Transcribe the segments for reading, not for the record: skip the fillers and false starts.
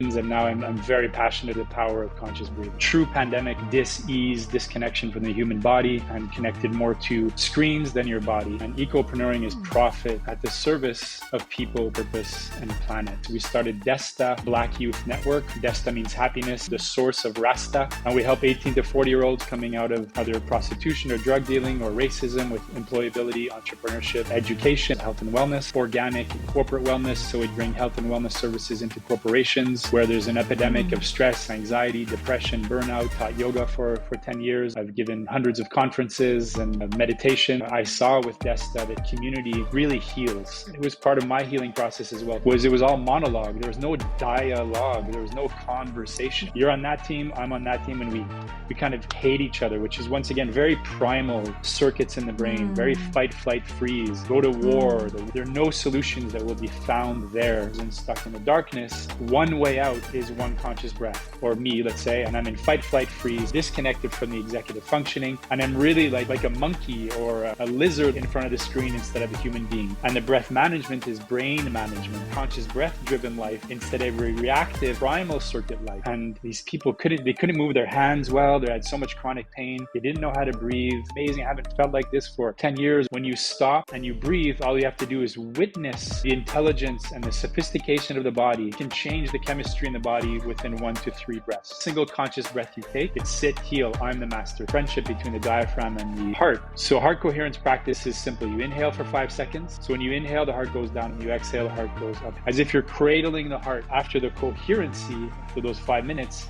And now I'm very passionate about the power of conscious breathing. True pandemic dis-ease, disconnection from the human body, and connected more to screens than your body. And ecopreneuring is profit at the service of people, purpose, and planet. We started Desta Black Youth Network. Desta means happiness, the source of Rasta. And we help 18 to 40-year-olds coming out of either prostitution or drug dealing or racism with employability, entrepreneurship, education, health and wellness, organic and corporate wellness. So we bring health and wellness services into corporations where there's an epidemic of stress, anxiety, depression, burnout. Taught yoga for 10 years. I've given hundreds of conferences and meditation. I saw with Desta that community really heals. It was part of my healing process as well. It was all monologue. There was no dialogue. There was no conversation. You're on that team, I'm on that team, and we kind of hate each other, which is once again very primal circuits in the brain, very fight, flight, freeze, go to war. There are no solutions that will be found there. And stuck in the darkness, one way out is one conscious breath, or me, let's say, and I'm in fight, flight, freeze, disconnected from the executive functioning, and I'm really like a monkey or a lizard in front of the screen instead of a human being. And the breath management is brain management, conscious breath-driven life instead of a reactive primal circuit life. And these people couldn't move their hands well. They had so much chronic pain. They didn't know how to breathe. Amazing. I haven't felt like this for 10 years. When you stop and you breathe, all you have to do is witness the intelligence and the sophistication of the body. You can change the chemistry in the body within 1 to 3 breaths. Single conscious breath you take, it's sit, heal, I'm the master. Friendship between the diaphragm and the heart. So heart coherence practice is simple. You inhale for 5 seconds. So when you inhale, the heart goes down. When you exhale, the heart goes up. As if you're cradling the heart. After the coherency, for those 5 minutes,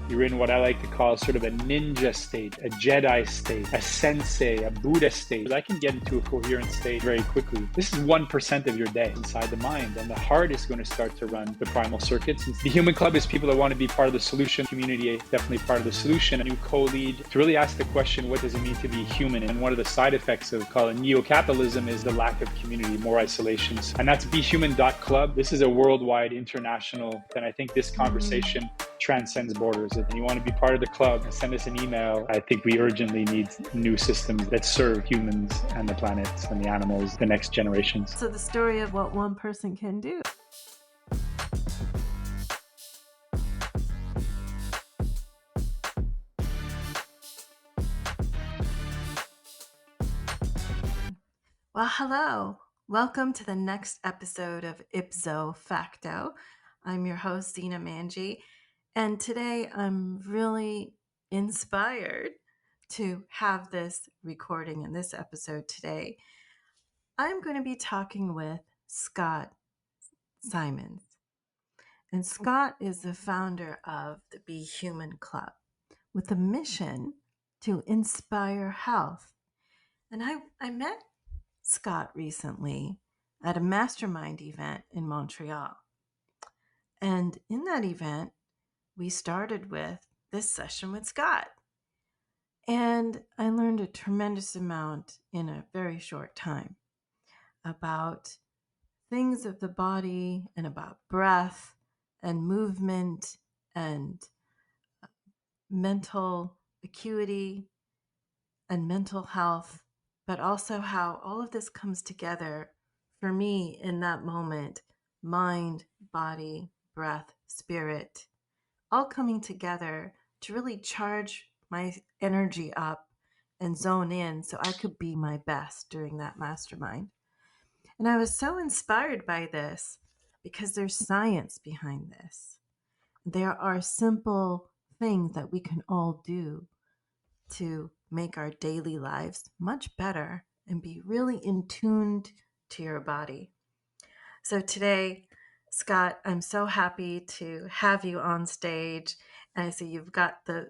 you're in what I like to call sort of a ninja state, a Jedi state, a sensei, a Buddha state. I can get into a coherent state very quickly. This is 1% of your day inside the mind, and the heart is going to start to run the primal circuits. The Human Club is people that want to be part of the solution. Community is definitely part of the solution. A new co-lead to really ask the question, what does it mean to be human? And one of the side effects of call it neo-capitalism is the lack of community, more isolations. And that's behuman.club. This is a worldwide, international, and I think this conversation transcends borders. If you want to be part of the club, send us an email. I think we urgently need new systems that serve humans and the planet and the animals, the next generations. So the story of what one person can do. Well, hello. Welcome to the next episode of IPZO-facto. I'm your host, Zina Manji. And today I'm really inspired to have this recording in this episode today. I'm going to be talking with Scott Simons. And Scott is the founder of the Be Human Club with a mission to inspire health. And I met Scott recently at a mastermind event in Montreal. And in that event, we started with this session with Scott. And I learned a tremendous amount in a very short time about things of the body and about breath and movement and mental acuity and mental health, but also how all of this comes together for me in that moment, mind, body, breath, spirit, all coming together to really charge my energy up and zone in so I could be my best during that mastermind. And I was so inspired by this because there's science behind this. There are simple things that we can all do to make our daily lives much better and be really in tune to your body. So today, Scott, I'm so happy to have you on stage. And I see you've got the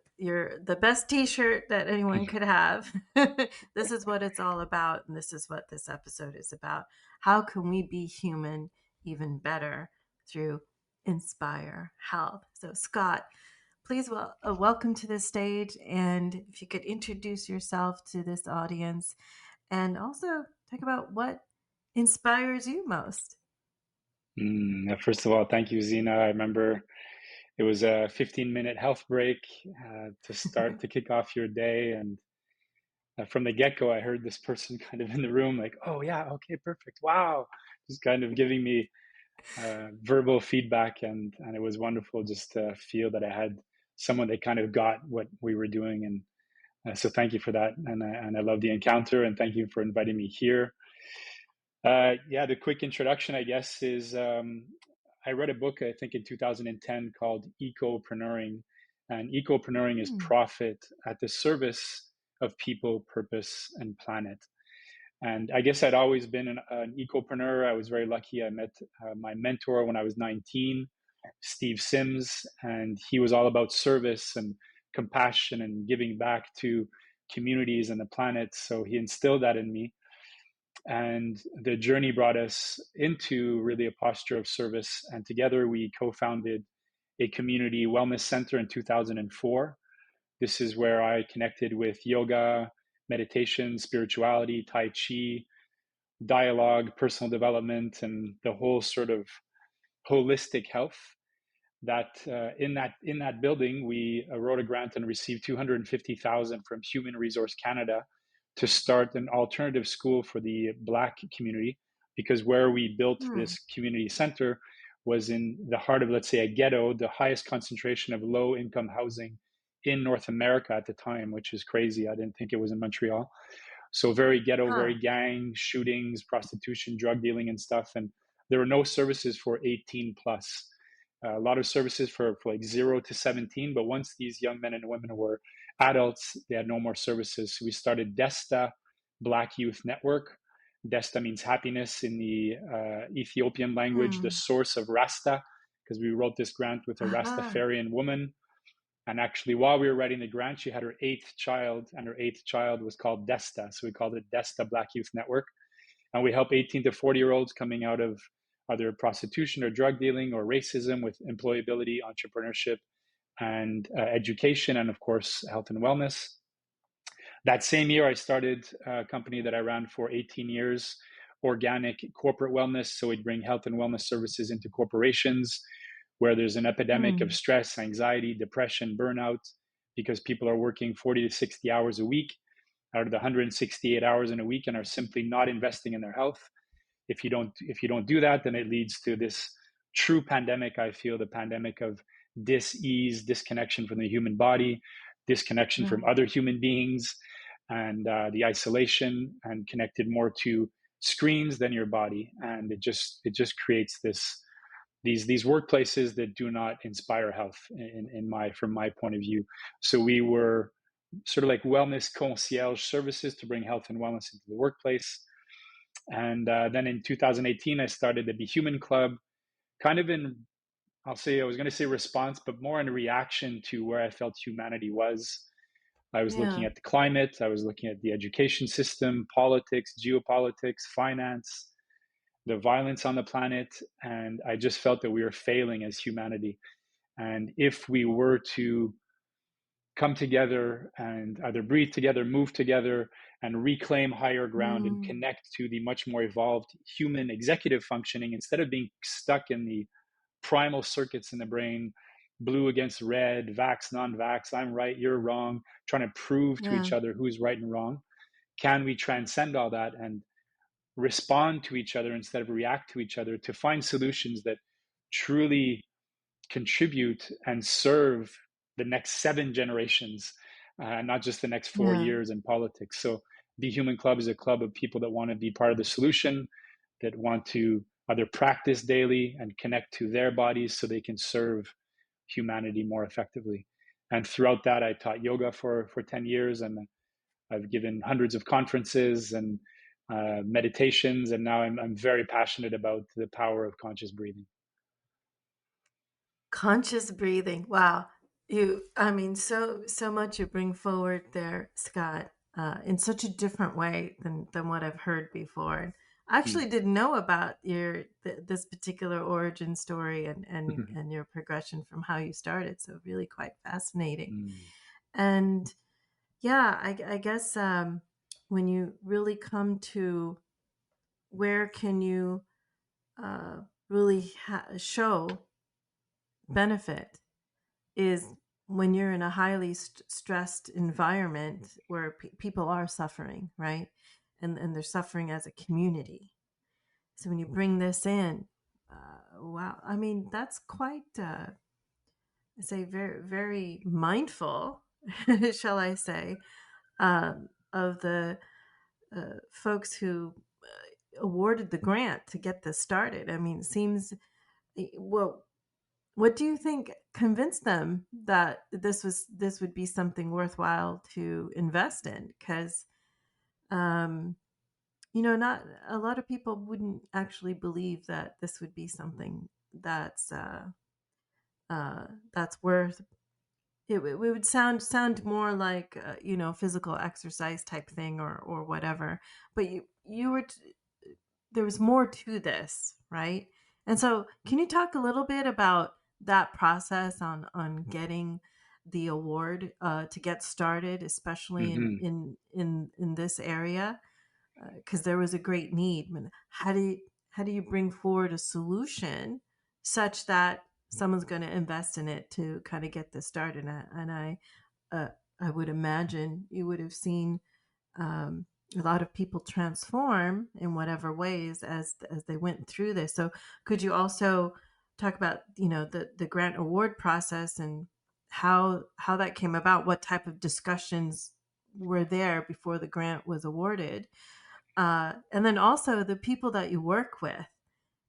best t-shirt that anyone could have. This is what it's all about, and this is what this episode is about. How can we be human even better through Inspire Health? So Scott, please welcome to the stage, and if you could introduce yourself to this audience and also talk about what inspires you most. First of all, thank you, Zina. I remember it was a 15-minute health break to kick off your day. And from the get-go, I heard this person kind of in the room like, oh, yeah, okay, perfect. Wow. Just kind of giving me verbal feedback, and it was wonderful just to feel that I had someone that kind of got what we were doing. And so thank you for that, and I love the encounter, and thank you for inviting me here. Yeah, the quick introduction, I guess, is I read a book, I think in 2010, called Ecopreneuring. And ecopreneuring is Hmm. profit at the service of people, purpose, and planet. And I guess I'd always been an ecopreneur. I was very lucky. I met my mentor when I was 19, Steve Sims, and he was all about service and compassion and giving back to communities and the planet. So he instilled that in me. And the journey brought us into really a posture of service. And together we co founded a community wellness center in 2004. This is where I connected with yoga, meditation, spirituality, Tai Chi, dialogue, personal development, and the whole sort of holistic health. That in that building, we wrote a grant and received 250,000 from Human Resource Canada to start an alternative school for the Black community, because where we built Hmm. this community center was in the heart of, let's say, a ghetto, the highest concentration of low income housing in North America at the time, which is crazy. I didn't think it was in Montreal. So very ghetto, Huh. very gang, shootings, prostitution, drug dealing, and stuff. And there were no services for 18 plus. A lot of services for like 0 to 17. But once these young men and women were adults, they had no more services. So we started Desta Black Youth Network. Desta means happiness in the Ethiopian language, the Hmm. source of Rasta, because we wrote this grant with a Aha. Rastafarian woman. And actually, while we were writing the grant, she had her eighth child, and her eighth child was called Desta. So we called it Desta Black Youth Network. And we help 18 to 40-year-olds coming out of either prostitution or drug dealing or racism with employability, entrepreneurship, and education, and of course, health and wellness. That same year, I started a company that I ran for 18 years, Organic Corporate Wellness. So we'd bring health and wellness services into corporations where there's an epidemic of Hmm. stress, anxiety, depression, burnout, because people are working 40 to 60 hours a week out of the 168 hours in a week and are simply not investing in their health. If you don't do that, then it leads to this true pandemic. I feel the pandemic of dis-ease, disconnection from the human body, disconnection Yeah. from other human beings, and the isolation, and connected more to screens than your body. And it just creates these workplaces that do not inspire health in my from my point of view. So we were sort of like wellness concierge services to bring health and wellness into the workplace. And then in 2018, I started the Be Human Club, kind of in, I was going to say response, but more in reaction to where I felt humanity was. I was looking Yeah. at the climate, I was looking at the education system, politics, geopolitics, finance, the violence on the planet, and I just felt that we were failing as humanity. And if we were to come together and either breathe together, move together, and reclaim higher ground and Hmm. connect to the much more evolved human executive functioning instead of being stuck in the primal circuits in the brain, blue against red, vax, non vax, I'm right, you're wrong, trying to prove to Yeah. each other who's right and wrong. Can we transcend all that and respond to each other instead of react to each other to find solutions that truly contribute and serve the next 7 generations, not just the next four Yeah. years in politics? So, Be Human Club is a club of people that want to be part of the solution, that want to either practice daily and connect to their bodies so they can serve humanity more effectively. And throughout that, I taught yoga for 10 years, and I've given hundreds of conferences and meditations, and now I'm very passionate about the power of conscious breathing. Conscious breathing. Wow. I mean, so much you bring forward there, Scott, in such a different way than what I've heard before. I Mm. actually didn't know about this particular origin story and your progression from how you started. So really quite fascinating. Mm. And yeah, I guess when you really come to where can you really show benefit is when you're in a highly stressed environment where people are suffering, right? And they're suffering as a community. So when you bring this in, Wow. I mean, that's quite, I say, very, very mindful, shall I say, of the folks who awarded the grant to get this started. I mean, it seems, well, what do you think convinced them that this would be something worthwhile to invest in? Because um, not a lot of people wouldn't actually believe that this would be something that's worth. It would sound more like physical exercise type thing or whatever. But you were there was more to this, right? And so, can you talk a little bit about that process on getting the award to get started, especially Hmm. in this area? Because there was a great need. I mean, how do you bring forward a solution such that someone's going to invest in it to kind of get this started? Uh, I would imagine you would have seen um, a lot of people transform in whatever ways as they went through this. So, could you also talk about the grant award process and how that came about? What type of discussions were there before the grant was awarded? And then also the people that you work with,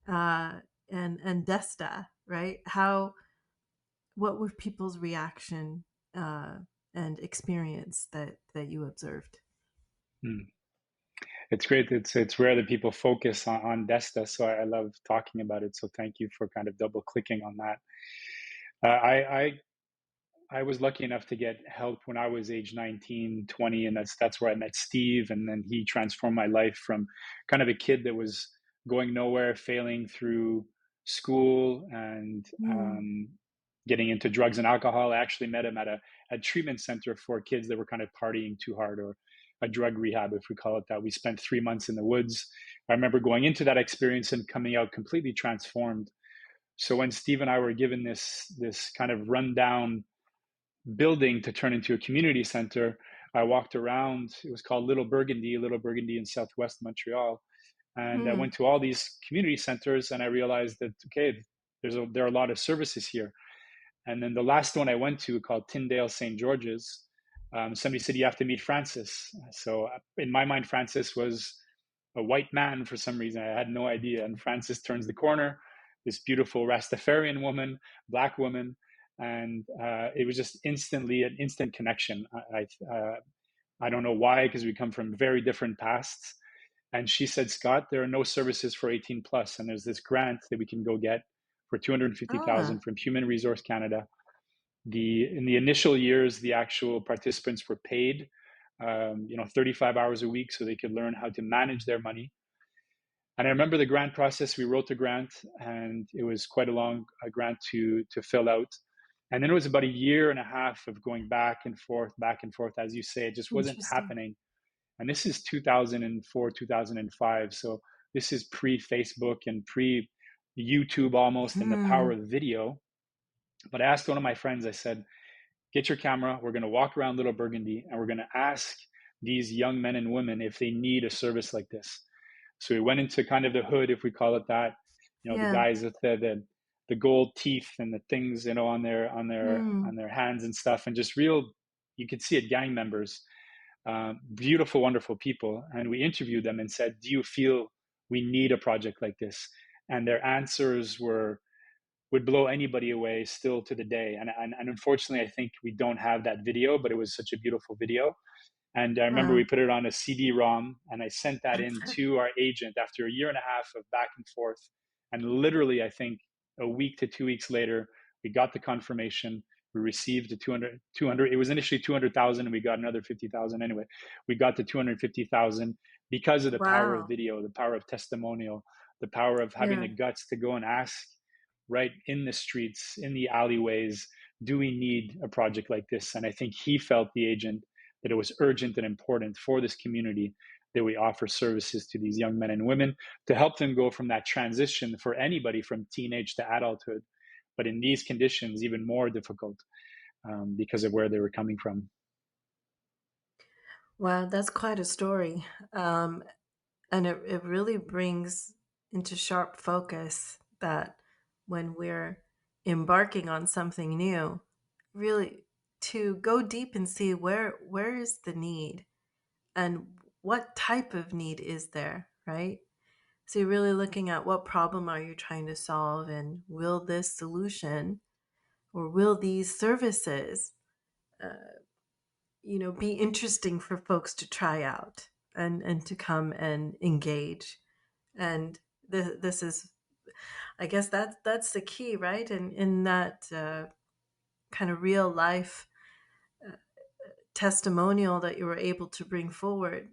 uh, and Desta, right? What were people's reaction uh, and experience that you observed? It's great. It's rare that people focus on Desta, so I love talking about it. So thank you for kind of double clicking on that. I was lucky enough to get help when I was age 19, 20, and that's where I met Steve, and then he transformed my life from kind of a kid that was going nowhere, failing through school, and Mm. getting into drugs and alcohol. I actually met him at a treatment center for kids that were kind of partying too hard, or a drug rehab, if we call it that. We spent 3 months in the woods. I remember going into that experience and coming out completely transformed. So when Steve and I were given this kind of rundown building to turn into a community center, I walked around. It was called Little Burgundy in Southwest Montreal. And I went Mm. to all these community centers, and I realized that, okay, there are a lot of services here. And then the last one I went to, called Tyndale St. George's, somebody said, you have to meet Francis. So in my mind, Francis was a white man for some reason. I had no idea. And Francis turns the corner, this beautiful Rastafarian woman, black woman. And it was just instantly an instant connection. I don't know why, because we come from very different pasts. And she said, Scott, there are no services for 18 plus, and there's this grant that we can go get for 250,000 Ah. from Human Resource Canada. In the initial years, the actual participants were paid, 35 hours a week, so they could learn how to manage their money. And I remember the grant process. We wrote the grant, and it was quite a long grant to fill out. And then it was about a year and a half of going back and forth. As you say, it just wasn't Interesting. happening. And this is 2004, 2005. So this is pre Facebook and pre YouTube almost, and the power Hmm. of video. But I asked one of my friends, I said, get your camera. We're going to walk around Little Burgundy, and we're going to ask these young men and women if they need a service like this. So we went into kind of the hood, if we call it that. The Yeah. guys with the gold teeth and the things, on Hmm. their hands and stuff, and just real. You could see it, gang members, beautiful, wonderful people. And we interviewed them and said, "Do you feel we need a project like this?" And their answers would blow anybody away still to the day. And unfortunately, I think we don't have that video, but it was such a beautiful video. And I remember we Wow. put it on a CD-ROM, and I sent that in to our agent after a year and a half of back and forth. And literally, I think a week to 2 weeks later, we got the confirmation. We received the 200. It was initially 200,000, and we got another 50,000 anyway. We got the 250,000 because of the power of Wow. video, the power of testimonial, the power of having Yeah. the guts to go and ask right in the streets, in the alleyways, do we need a project like this? And I think he felt, the agent, that it was urgent and important for this community that we offer services to these young men and women to help them go from that transition, for anybody from teenage to adulthood, but in these conditions, even more difficult, because of where they were coming from. Wow, that's quite a story. And it really brings into sharp focus that when we're embarking on something new, really to go deep and see where is the need and what type of need is there, right? So you're really looking at what problem are you trying to solve, and will this solution or will these services be interesting for folks to try out and to come and engage. And this is, I guess that's the key, right? And in that kind of real life testimonial that you were able to bring forward,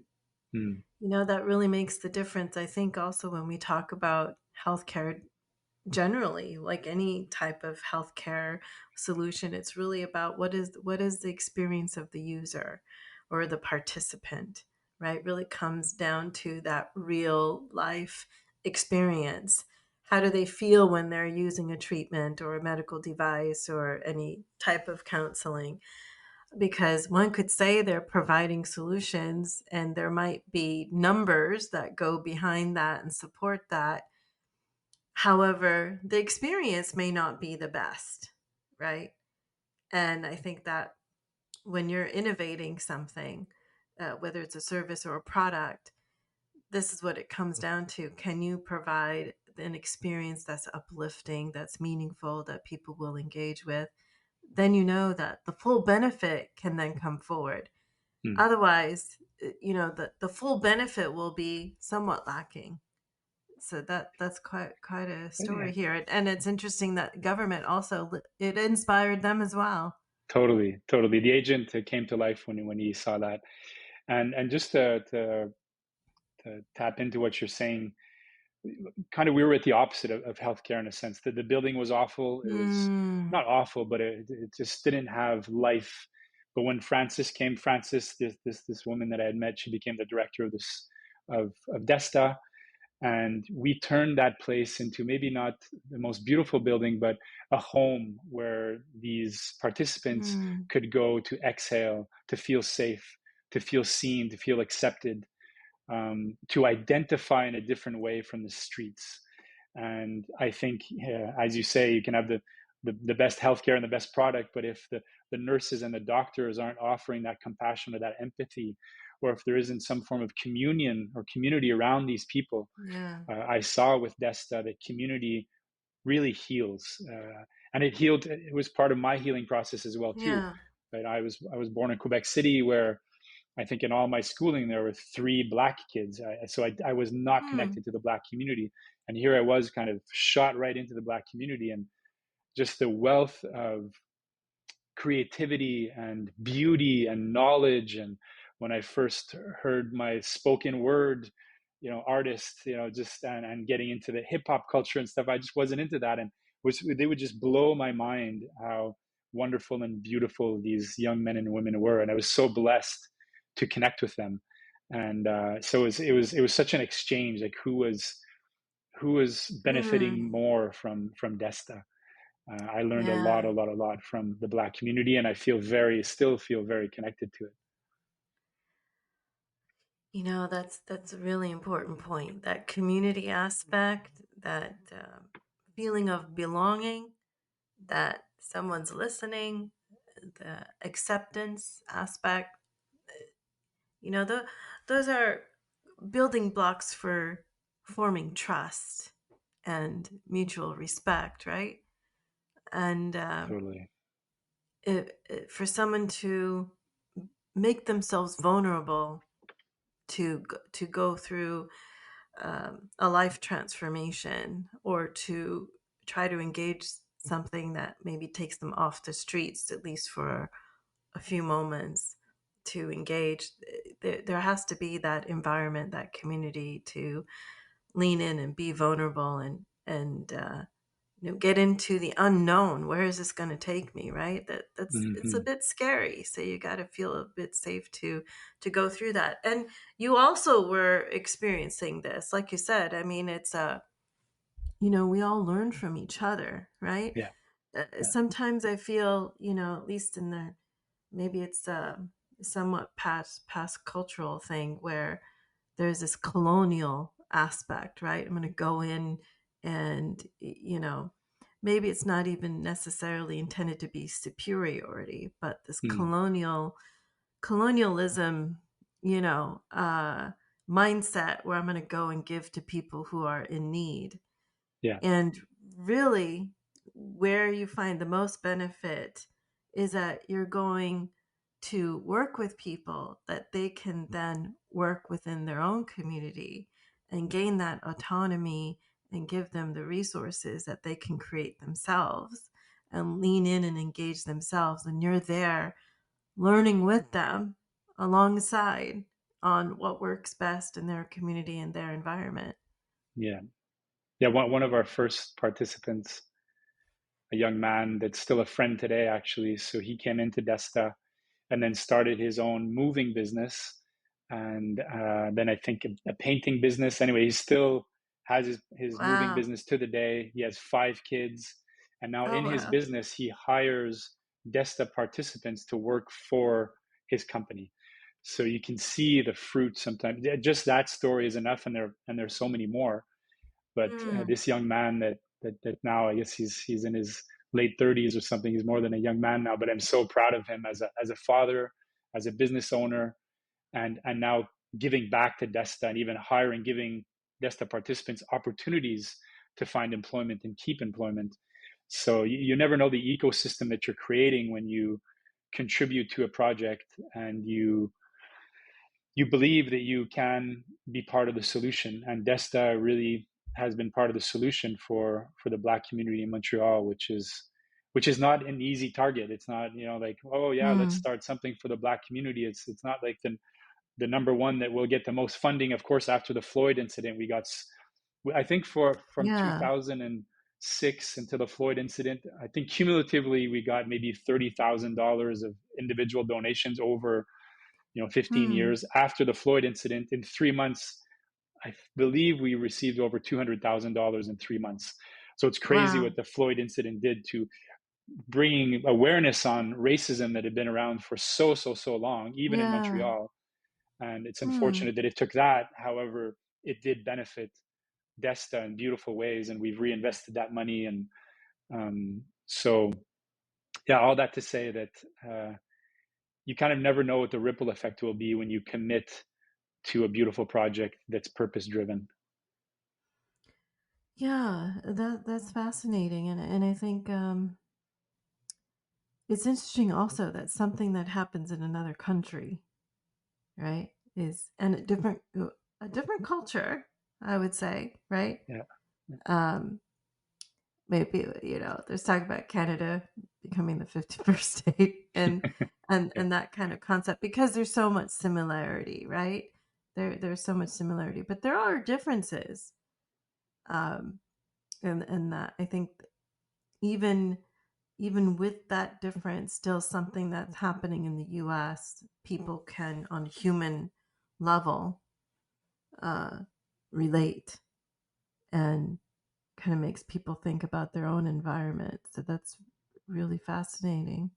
Mm. that really makes the difference. I think also when we talk about healthcare generally, like any type of healthcare solution, it's really about what is the experience of the user or the participant, right? Really comes down to that real life experience. How do they feel when they're using a treatment or a medical device or any type of counseling? Because one could say they're providing solutions, and there might be numbers that go behind that and support that. However, the experience may not be the best, right? And I think that when you're innovating something, whether it's a service or a product, this is what it comes down to. Can you provide an experience that's uplifting, that's meaningful, that people will engage with? Then you know that the full benefit can then come forward. Mm. Otherwise, the full benefit will be somewhat lacking. So that's quite a Yeah, story here, and it's interesting that government also it inspired them as well. totally, totally. The agent came to life when he saw that, and just to tap into what you're saying, kind of we were at the opposite of healthcare in a sense that the building was awful. It was Mm, not awful, but it just didn't have life. But when Frances came, Frances, this woman that I had met, she became the director of this of Desta, and we turned that place into maybe not the most beautiful building, but a home where these participants mm, could go to exhale, to feel safe, to feel seen, to feel accepted, to identify in a different way from the streets. And I think, as you say, you can have the best healthcare and the best product, but if the nurses and the doctors aren't offering that compassion or that empathy, or if there isn't some form of communion or community around these people, yeah, I saw with Desta that community really heals, and it healed. It was part of my healing process as well too. yeah. Right, I was born in Quebec City, where I think in all my schooling there were three black kids, so I was not Hmm. connected to the black community, and here I was kind of shot right into the black community, and just the wealth of creativity and beauty and knowledge. And when I first heard my spoken word, artists, just and getting into the hip hop culture and stuff, I just wasn't into that, and they would just blow my mind how wonderful and beautiful these young men and women were, and I was so blessed to connect with them. And so it was such an exchange, like who was benefiting Hmm. more from Desta. I learned a lot, Yeah. a lot, a lot from the Black community, and I still feel very connected to it. That's a really important point. That community aspect, that feeling of belonging, that someone's listening, the acceptance aspect. Those are building blocks for forming trust and mutual respect, right? And Totally. for someone to make themselves vulnerable to go through a life transformation, or to try to engage something that maybe takes them off the streets, at least for a few moments, to engage, there has to be that environment, that community to lean in and be vulnerable, and get into the unknown. Where is this going to take me, right? It's a Mm-hmm. bit scary, so you got to feel a bit safe to go through that. And you also were experiencing this, like you said. I mean, it's we all learn from each other, right? Yeah. Yeah. Sometimes I feel, at least in the, maybe it's a somewhat past cultural thing, where there's this colonial aspect, right? I'm going to go in And, maybe it's not even necessarily intended to be superiority, but this Mm. colonialism, mindset where I'm going to go and give to people who are in need. Yeah. And really, where you find the most benefit is that you're going to work with people that they can then work within their own community and gain that autonomy and give them the resources that they can create themselves and lean in and engage themselves. And you're there learning with them alongside on what works best in their community and their environment. Yeah. Yeah. One of our first participants, a young man that's still a friend today, actually. So he came into Desta and then started his own moving business. And then I think a painting business. Anyway, he still has his moving Wow. business to the day. He has 5 kids. And now Oh, in his wow. business, he hires Desta participants to work for his company. So you can see the fruit sometimes. Just that story is enough, and there's so many more. But Mm, this young man that now I guess he's in his late 30s or something. He's more than a young man now, but I'm so proud of him as a father, as a business owner, and now giving back to Desta and even hiring, giving Desta participants opportunities to find employment and keep employment. So you never know the ecosystem that you're creating when you contribute to a project and you believe that you can be part of the solution. And Desta really has been part of the solution for the Black community in Montreal, which is not an easy target. It's not, like, oh yeah, let's mm, start something for the Black community. It's not like the number one that will get the most funding. Of course, after the Floyd incident, we got, I think, from yeah. 2006 until the Floyd incident, I think cumulatively we got maybe $30,000 of individual donations over 15 Mm, years. After the Floyd incident, in 3 months, I believe we received over $200,000 in 3 months. So it's crazy wow. what the Floyd incident did to bringing awareness on racism that had been around for so long, even in Yeah. Montreal. And it's Mm, unfortunate that it took that. However, it did benefit Desta in beautiful ways, and we've reinvested that money. And so, yeah, all that to say that you kind of never know what the ripple effect will be when you commit to a beautiful project that's purpose driven. yeah. That's fascinating, and I think it's interesting also that something that happens in another country, right, is and a different culture, I would say, right? Yeah. Um, maybe there's talk about Canada becoming the 51st state and and Yeah. and that kind of concept because there's so much similarity, right? There's so much similarity, but there are differences. Um, and that I think even even with that difference, still something that's happening in the U.S. People can, on a human level, uh, relate and kind of makes people think about their own environment. So that's really fascinating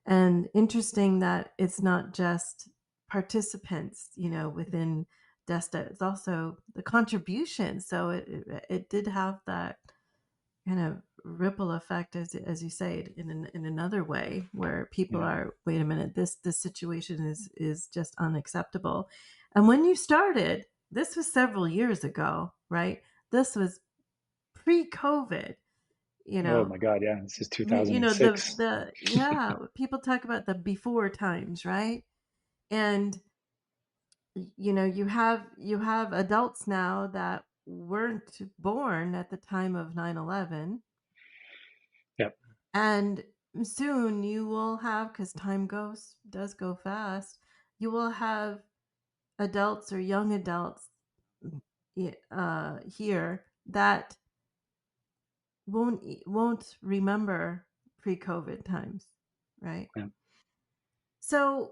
and interesting that it's not just participants, within Desta. It's also the contribution. So it did have that kind of ripple effect, as you say, in another way, where people Yeah. are, wait a minute, this situation is just unacceptable. And when you started, this was several years ago, right? This was pre-COVID, you Oh know. my God. Yeah. This is The 2006. the yeah, people talk about the before times, right? And you have adults now that weren't born at the time of 9/11. Yep. And soon you will have, because time does go fast, you will have adults or young adults here that won't remember pre-COVID times, right? Yeah. So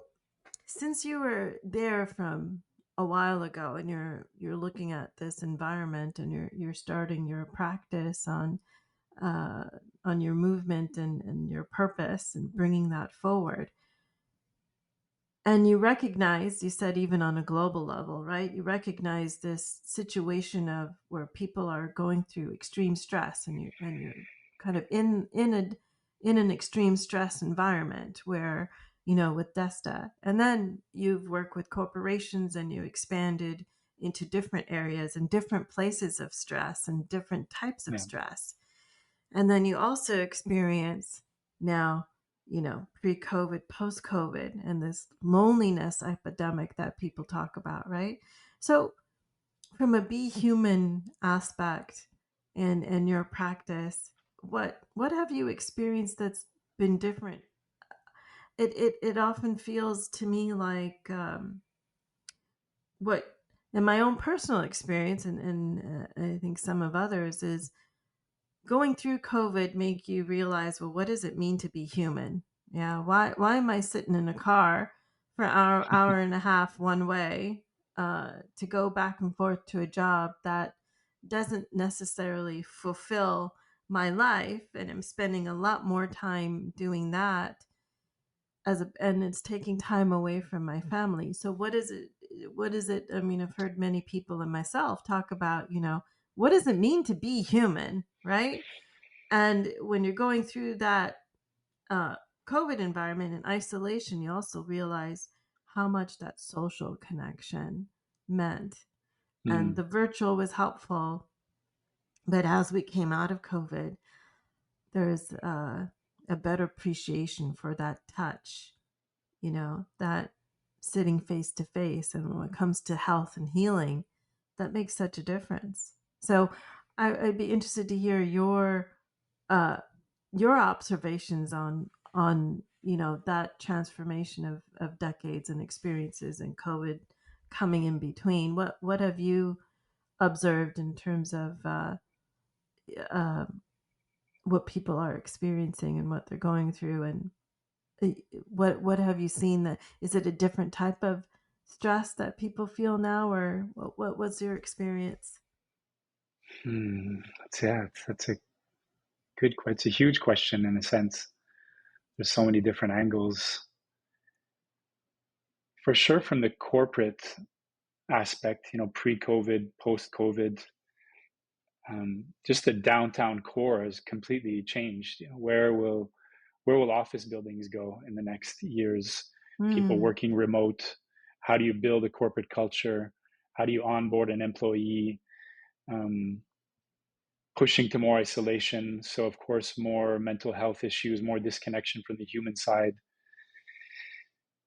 since you were there from a while ago and you're looking at this environment and you're starting your practice uh, on your movement and your purpose and bringing that forward. And you recognize, you said even on a global level, right? You recognize this situation of where people are going through extreme stress, and you're kind of in an extreme stress environment where, with Desta. And then you've worked with corporations and you expanded into different areas and different places of stress and different types of Yeah. stress. And then you also experience now, pre COVID, post COVID, and this loneliness epidemic that people talk about, right? So, from a be human aspect and your practice, what have you experienced that's been different? It often feels to me like what in my own personal experience, and I think some of others, is going through COVID make you realize, well, what does it mean to be human? Yeah, why am I sitting in a car for an hour and a half one way to go back and forth to a job that doesn't necessarily fulfill my life, and I'm spending a lot more time doing that and it's taking time away from my family. So what is it, I mean, I've heard many people and myself talk about, what does it mean to be human, right? And when you're going through that uh, COVID environment and isolation, you also realize how much that social connection meant. And Mm. the virtual was helpful. But as we came out of COVID, there's a better appreciation for that touch, that sitting face to face. And when it comes to health and healing, that makes such a difference. So I'd be interested to hear uh, your observations on that transformation of decades and experiences, and COVID coming in between. What have you observed in terms of uh, what people are experiencing and what they're going through, and what have you seen? That is it a different type of stress that people feel now, or what was your experience? That's a it's a huge question in a sense. There's so many different angles. For sure, from the corporate aspect, pre-COVID, post-COVID, just the downtown core has completely changed. Where will office buildings go in the next years? People Mm, working remote. How do you build a corporate culture? How do you onboard an employee? Um, Pushing to more isolation. So, of course, more mental health issues, more disconnection from the human side.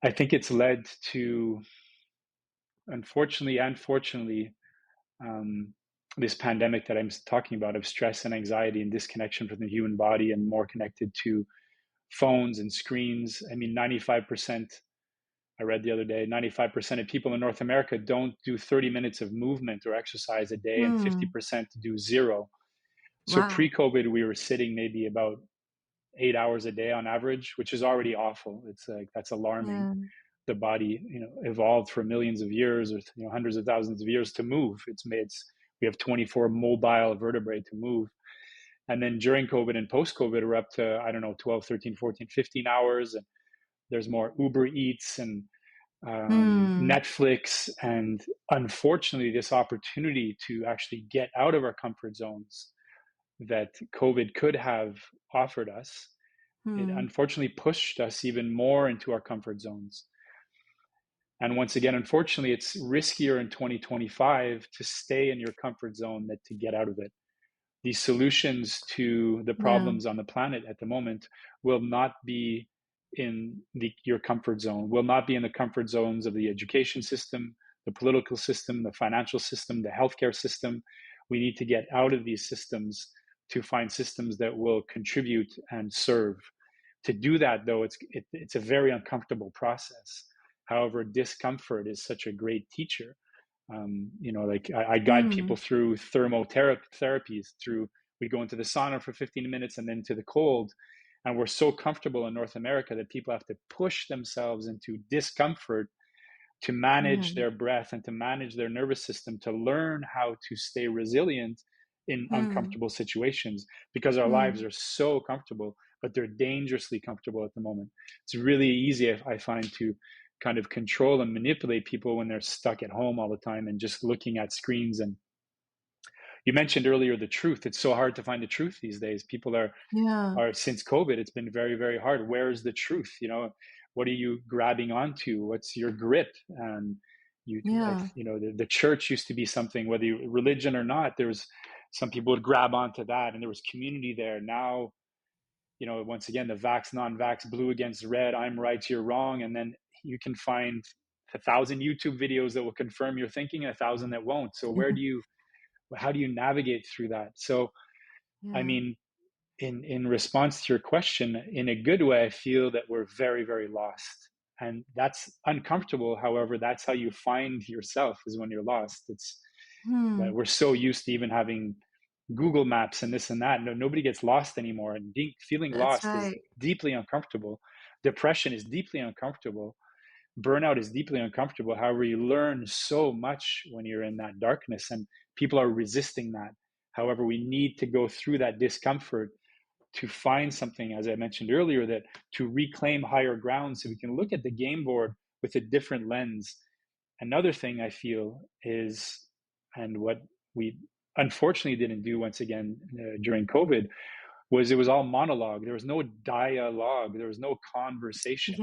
I think it's led to, unfortunately and fortunately, um, this pandemic that I'm talking about, of stress and anxiety and disconnection from the human body, and more connected to phones and screens. I mean, 95%, I read the other day, 95% of people in North America don't do 30 minutes of movement or exercise a day, and mm, 50% do zero. So wow. pre-COVID, we were sitting maybe about 8 hours a day on average, which is already awful. It's like, that's alarming. Yeah. The body, evolved for millions of years, or hundreds of thousands of years to move. We have 24 mobile vertebrae to move. And then during COVID and post COVID, we're up to, I don't know, 12, 13, 14, 15 hours. And there's more Uber Eats and Mm, Netflix. And unfortunately, this opportunity to actually get out of our comfort zones that COVID could have offered us, it mm, unfortunately pushed us even more into our comfort zones. And once again, unfortunately, it's riskier in 2025 to stay in your comfort zone than to get out of it. These solutions to the yeah. problems on the planet at the moment will not be in your comfort zone, will not be in the comfort zones of the education system, the political system, the financial system, the healthcare system. We need to get out of these systems to find systems that will contribute and serve. To do that, though, it's a very uncomfortable process. However, discomfort is such a great teacher. Like I guide Mm, people through therapies. We go into the sauna for 15 minutes and then to the cold, and we're so comfortable in North America that people have to push themselves into discomfort to yeah. manage their breath and to manage their nervous system, to learn how to stay resilient in Mm, uncomfortable situations, because our lives mm, are so comfortable, but they're dangerously comfortable at the moment. It's really easy, I find, to kind of control and manipulate people when they're stuck at home all the time and just looking at screens. And you mentioned earlier the truth. It's so hard to find the truth these days. People Yeah. are since COVID, it's been very, very hard. Where is the truth? What are you grabbing onto? What's your grip? And Yeah. the church used to be something, whether you religion or not. There was some people would grab onto that, and there was community there. Now, once again, the vax, non-vax, blue against red, I'm right, you're wrong, and then you can find 1,000 YouTube videos that will confirm your thinking and 1,000 that won't. So how do you navigate through that? So, I Yeah. mean, in response to your question, in a good way, I feel that we're very, very lost. And that's uncomfortable. However, that's how you find yourself, is when you're lost. It's that Hmm. we're so used to even having Google Maps and this and that. No, nobody gets lost anymore. And feeling That's lost is right. deeply uncomfortable. Depression is deeply uncomfortable. Burnout is deeply uncomfortable. However, you learn so much when you're in that darkness, and people are resisting that. However, we need to go through that discomfort to find something, as I mentioned earlier, that to reclaim higher ground so we can look at the game board with a different lens. Another thing I feel is, and what we unfortunately didn't do once again during COVID, was it was all monologue. There was no dialogue. There was no conversation.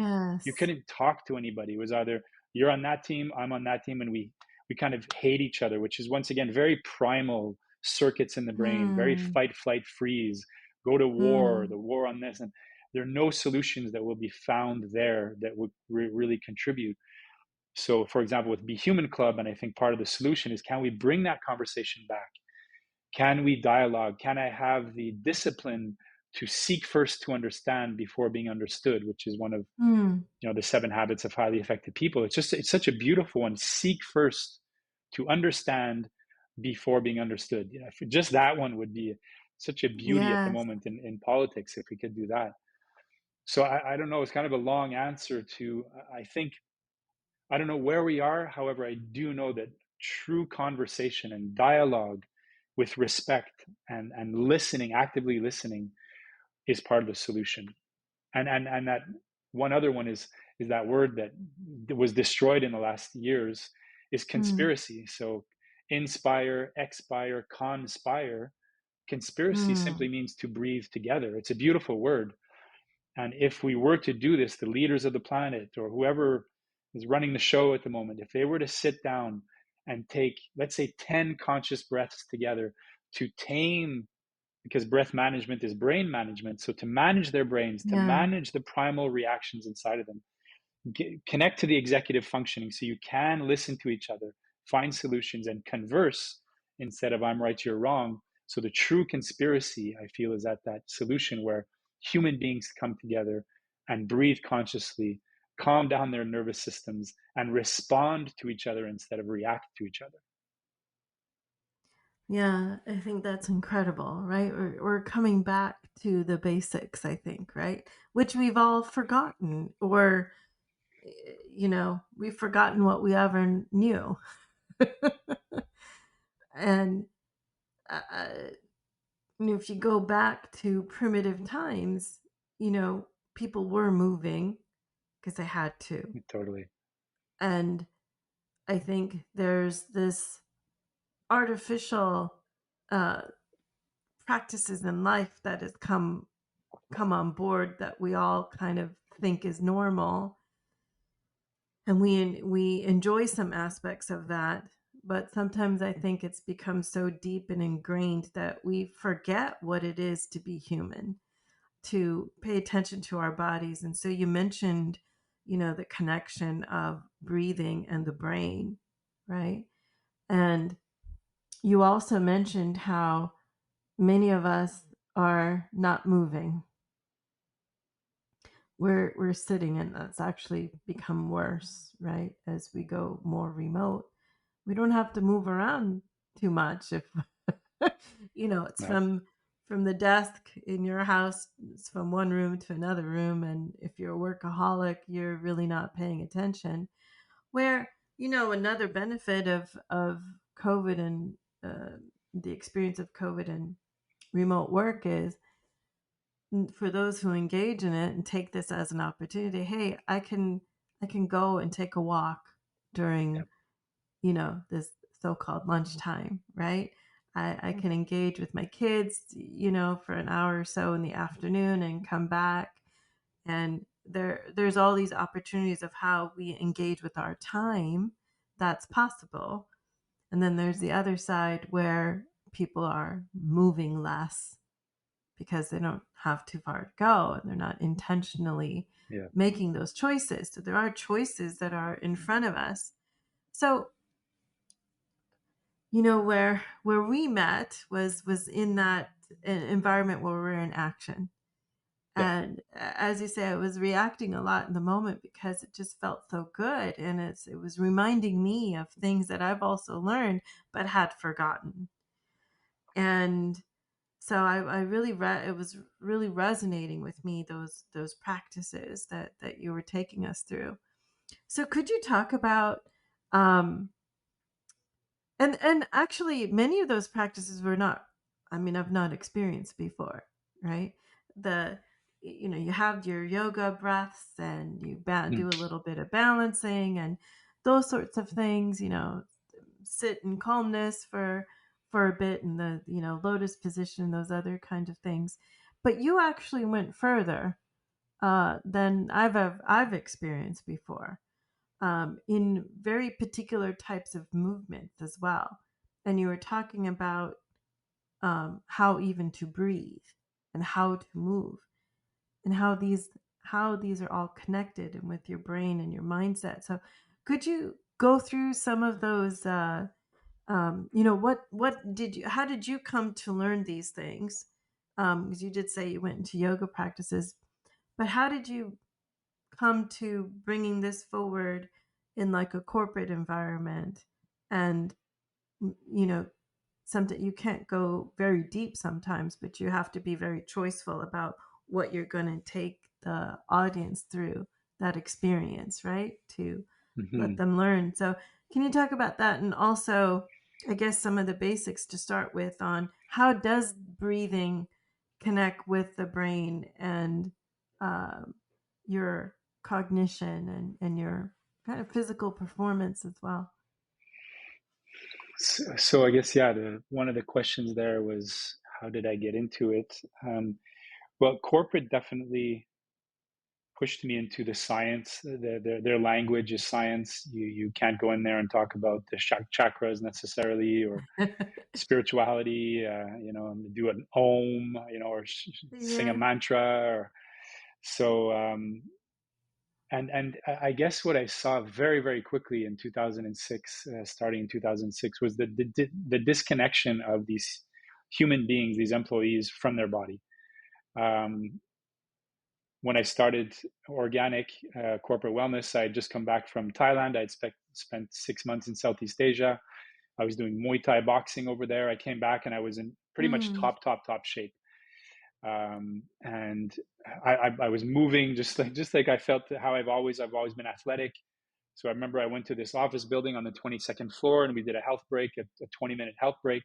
You Yes. couldn't talk to anybody. It was either you're on that team, I'm on that team, and we kind of hate each other, which is once again very primal circuits in the brain, very Hmm. fight, flight, freeze, go to war, Hmm. the war on this, and there are no solutions that will be found there that would really contribute. So, for example, with Be Human Club, and I think part of the solution is, can we bring that conversation back? Can we dialogue? Can I have the discipline to seek first to understand before being understood, which is one of Hmm. the 7 habits of highly effective people. It's such a beautiful one. Seek first to understand before being understood. Just that one would be such a beauty at the Yes. moment in politics if we could do that. So I don't know. It's kind of a long answer to, I think, I don't know where we are. However, I do know that true conversation and dialogue with respect and listening, actively listening, is part of the solution. And that one other one is that word that was destroyed in the last years is Hmm. conspiracy. So inspire, expire, conspire. Conspiracy Hmm. simply means to breathe together. It's a beautiful word. And if we were to do this, the leaders of the planet or whoever is running the show at the moment, if they were to sit down and take, let's say, 10 conscious breaths together to tame, because breath management is brain management. So to manage their brains, to Yeah. manage the primal reactions inside of them, connect to the executive functioning so you can listen to each other, find solutions, and converse instead of I'm right, you're wrong. So the true conspiracy, I feel, is at that solution where human beings come together and breathe consciously, calm down their nervous systems, and respond to each other instead of react to each other. Yeah, I think that's incredible, right? We're coming back to the basics, I think, right? Which we've all forgotten, or, we've forgotten what we ever knew. And uh, if you go back to primitive times, people were moving because they had to. Totally. And I think there's this artificial uh, practices in life that has come on board that we all kind of think is normal, and we enjoy some aspects of that, but sometimes I think it's become so deep and ingrained that we forget what it is to be human, to pay attention to our bodies. And so you mentioned, the connection of breathing and the brain, right? And you also mentioned how many of us are not moving. We're sitting, and that's actually become worse, right? As we go more remote, we don't have to move around too much. If it's No, from the desk in your house, it's from one room to another room, and if you're a workaholic, you're really not paying attention. Where, another benefit of COVID and the experience of COVID and remote work is, for those who engage in it and take this as an opportunity, hey, I can go and take a walk during, Yep. this so-called lunchtime, right? I can engage with my kids, for an hour or so in the afternoon and come back. And there's all these opportunities of how we engage with our time that's possible. And then there's the other side where people are moving less because they don't have too far to go and they're not intentionally Yeah. making those choices. So there are choices that are in front of us. So, where we met was in that environment where we're in action. Yeah. And as you say, I was reacting a lot in the moment because it just felt so good, and it was reminding me of things that I've also learned but had forgotten. And so I really it was really resonating with me, those practices that you were taking us through. So could you talk about, um, and actually many of those practices were not, I mean, I've not experienced before, right? The you have your yoga breaths and you Mm. do a little bit of balancing and those sorts of things, sit in calmness for a bit in the lotus position, those other kind of things. But you actually went further than I've experienced before, in very particular types of movements as well. And you were talking about how even to breathe and how to move and how these are all connected and with your brain and your mindset. So could you go through some of those? What did you? How did you come to learn these things? Because you did say you went into yoga practices, but how did you come to bringing this forward in like a corporate environment? And you know something, you can't go very deep sometimes, but you have to be very choiceful about what you're going to take the audience through that experience, right? To let Hmm. them learn. So can you talk about that, and also I guess some of the basics to start with on how does breathing connect with the brain and um, your cognition and your kind of physical performance as well? So I guess, yeah, one of the questions there was, how did I get into it? Well, corporate definitely pushed me into the science. Their language is science. You can't go in there and talk about the chakras necessarily, or spirituality. Do an om, or sing a Yeah. mantra. Or so. And I guess what I saw very, very quickly in 2006, starting in 2006, was the disconnection of these human beings, these employees, from their body. Um, when I started organic corporate wellness, I had just come back from Thailand. I'd spent 6 months in Southeast Asia. I was doing Muay Thai boxing over there. I came back and I was in pretty much Mm. top shape. And I was moving just like I felt how I've always been athletic. So I remember I went to this office building on the 22nd floor and we did a health break, a 20-minute health break.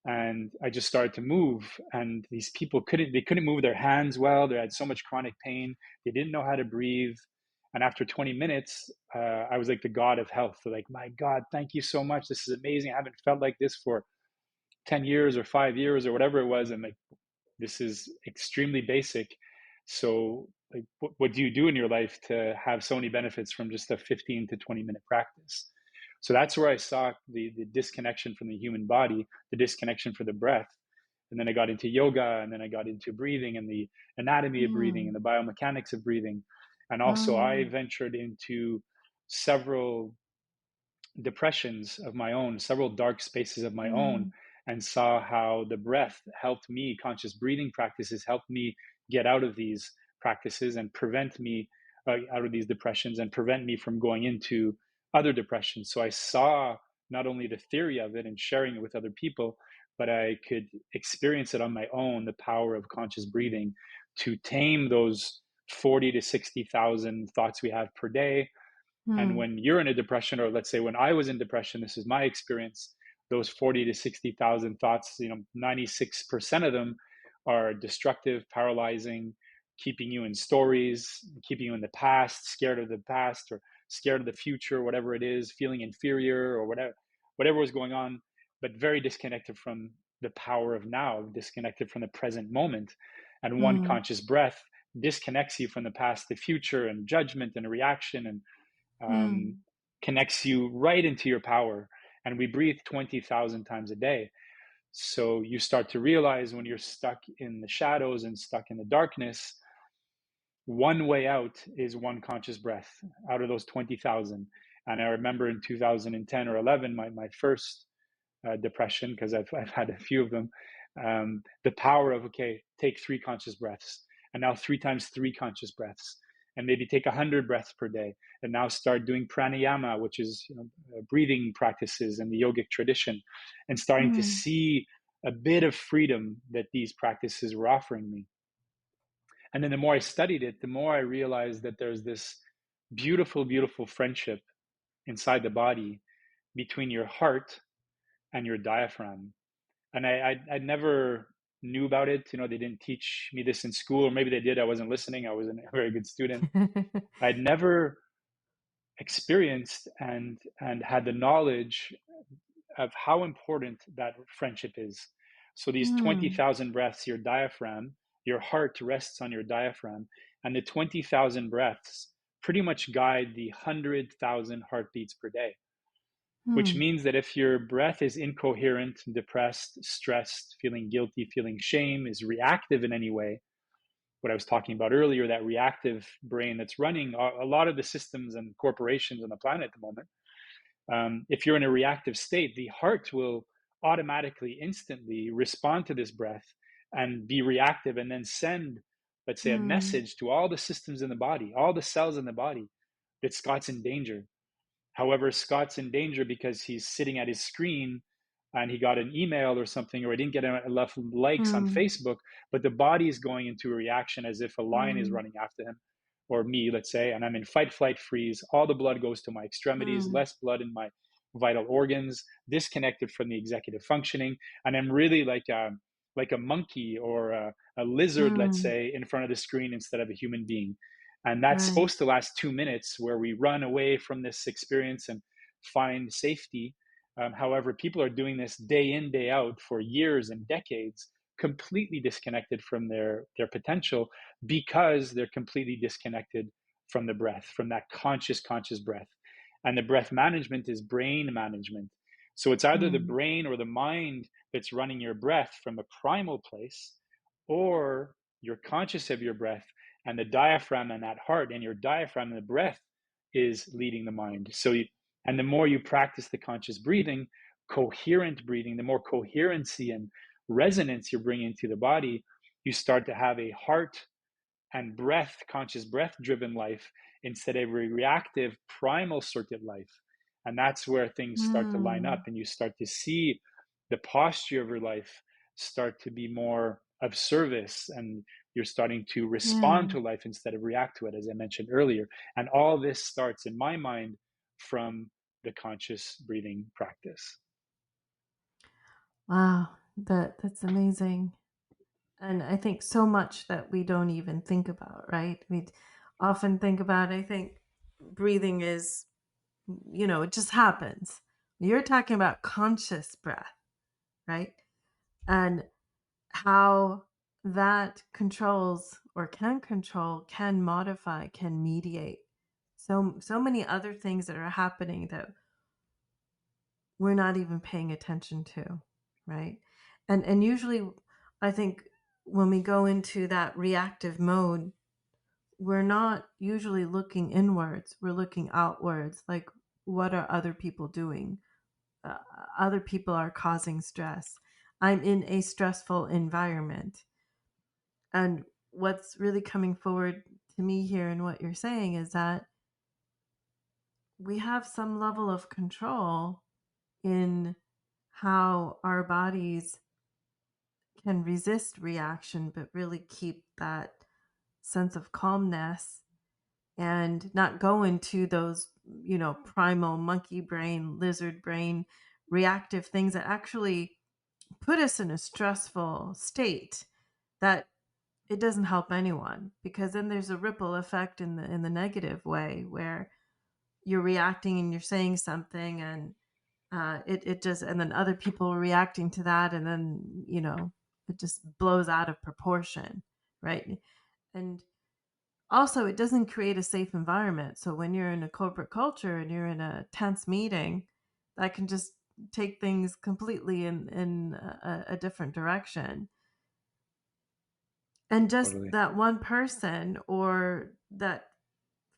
And I just started to move, and these people couldn't move their hands well. They had so much chronic pain. They didn't know how to breathe. And after 20 minutes, I was like the god of health. They're like, my God, thank you so much. This is amazing. I haven't felt like this for 10 years or 5 years or whatever it was. And like, this is extremely basic. So like, what do you do in your life to have so many benefits from just a 15 to 20-minute practice? So that's where I saw the disconnection from the human body, the disconnection for the breath. And then I got into yoga, and then I got into breathing and the anatomy of breathing Mm. and the biomechanics of breathing. And also I Mm. ventured into several depressions of my own, several dark spaces of my own, Mm. and saw how the breath helped me, conscious breathing practices helped me get out of these practices and prevent me out of these depressions and prevent me from going into other depressions. So I saw not only the theory of it and sharing it with other people, but I could experience it on my own, the power of conscious breathing to tame those 40 to 60,000 thoughts we have per day. And Mm. when you're in a depression, or let's say when I was in depression, this is my experience, those 40 to 60,000 thoughts, 96% of them are destructive, paralyzing, keeping you in stories, keeping you in the past, scared of the past or scared of the future, whatever it is, feeling inferior or whatever was going on, but very disconnected from the power of now, disconnected from the present moment. And one Mm. conscious breath disconnects you from the past, the future, and judgment and reaction, and Mm. connects you right into your power. And we breathe 20,000 times a day. So you start to realize when you're stuck in the shadows and stuck in the darkness, one way out is one conscious breath out of those 20,000. And I remember in 2010 or 11, my first depression, because I've had a few of them, the power of, okay, take 3 conscious breaths, and now 3 times 3 conscious breaths, and maybe take 100 breaths per day, and now start doing pranayama, which is breathing practices in the yogic tradition, and starting to Mm. see a bit of freedom that these practices were offering me. And then the more I studied it, the more I realized that there's this beautiful, beautiful friendship inside the body between your heart and your diaphragm. And I never knew about it. They didn't teach me this in school, or maybe they did. I wasn't listening. I wasn't a very good student. I'd never experienced and had the knowledge of how important that friendship is. So these Mm. 20,000 breaths, your heart rests on your diaphragm, and the 20,000 breaths pretty much guide the 100,000 heartbeats per day, which Mm. means that if your breath is incoherent, depressed, stressed, feeling guilty, feeling shame, is reactive in any way, what I was talking about earlier, that reactive brain that's running a lot of the systems and corporations on the planet at the moment, if you're in a reactive state, the heart will automatically, instantly respond to this breath and be reactive, and then send, let's say, a Mm. message to all the systems in the body, all the cells in the body, that Scott's in danger. However, Scott's in danger because he's sitting at his screen and he got an email or something, or he didn't get enough likes on Mm. Facebook, but the body is going into a reaction as if a lion is Mm. running after him, or me, let's say, and I'm in fight, flight, freeze. All the blood goes to my extremities, Mm. less blood in my vital organs, disconnected from the executive functioning, and I'm really like a monkey or a lizard, let's Mm. say, in front of the screen instead of a human being. And that's Right. supposed to last 2 minutes where we run away from this experience and find safety. However, people are doing this day in, day out for years and decades, completely disconnected from their potential, because they're completely disconnected from the breath, from that conscious breath. And the breath management is brain management. So it's either the Mm. brain or the mind that's running your breath from a primal place, or you're conscious of your breath, and the diaphragm and that heart and your diaphragm and the breath is leading the mind. And the more you practice the conscious breathing, coherent breathing, the more coherency and resonance you're bringing to the body, you start to have a heart and breath, conscious breath driven life, instead of a reactive primal circuit life. And that's where things start to line up, Mm. and you start to see the posture of your life start to be more of service, and you're starting to respond Yeah. to life instead of react to it, as I mentioned earlier. And all this starts, in my mind, from the conscious breathing practice. Wow. That's amazing. And I think so much that we don't even think about, right? We often think about, I think breathing is, it just happens. You're talking about conscious breath, right? And how that controls or can control, can modify, can mediate so many other things that are happening that we're not even paying attention to, right? And usually I think when we go into that reactive mode, we're not usually looking inwards, we're looking outwards, like what are other people doing? uh, Other people are causing stress. I'm in a stressful environment. And what's really coming forward to me here in what you're saying is that we have some level of control in how our bodies can resist reaction, but really keep that sense of calmness and not go into those, primal monkey brain, lizard brain, reactive things that actually put us in a stressful state that it doesn't help anyone, because then there's a ripple effect in the negative way, where you're reacting and you're saying something, and it just, and then other people are reacting to that, and then it just blows out of proportion, right? And also, it doesn't create a safe environment. So when you're in a corporate culture and you're in a tense meeting, that can just take things completely in a different direction. And just Totally. that one person, or that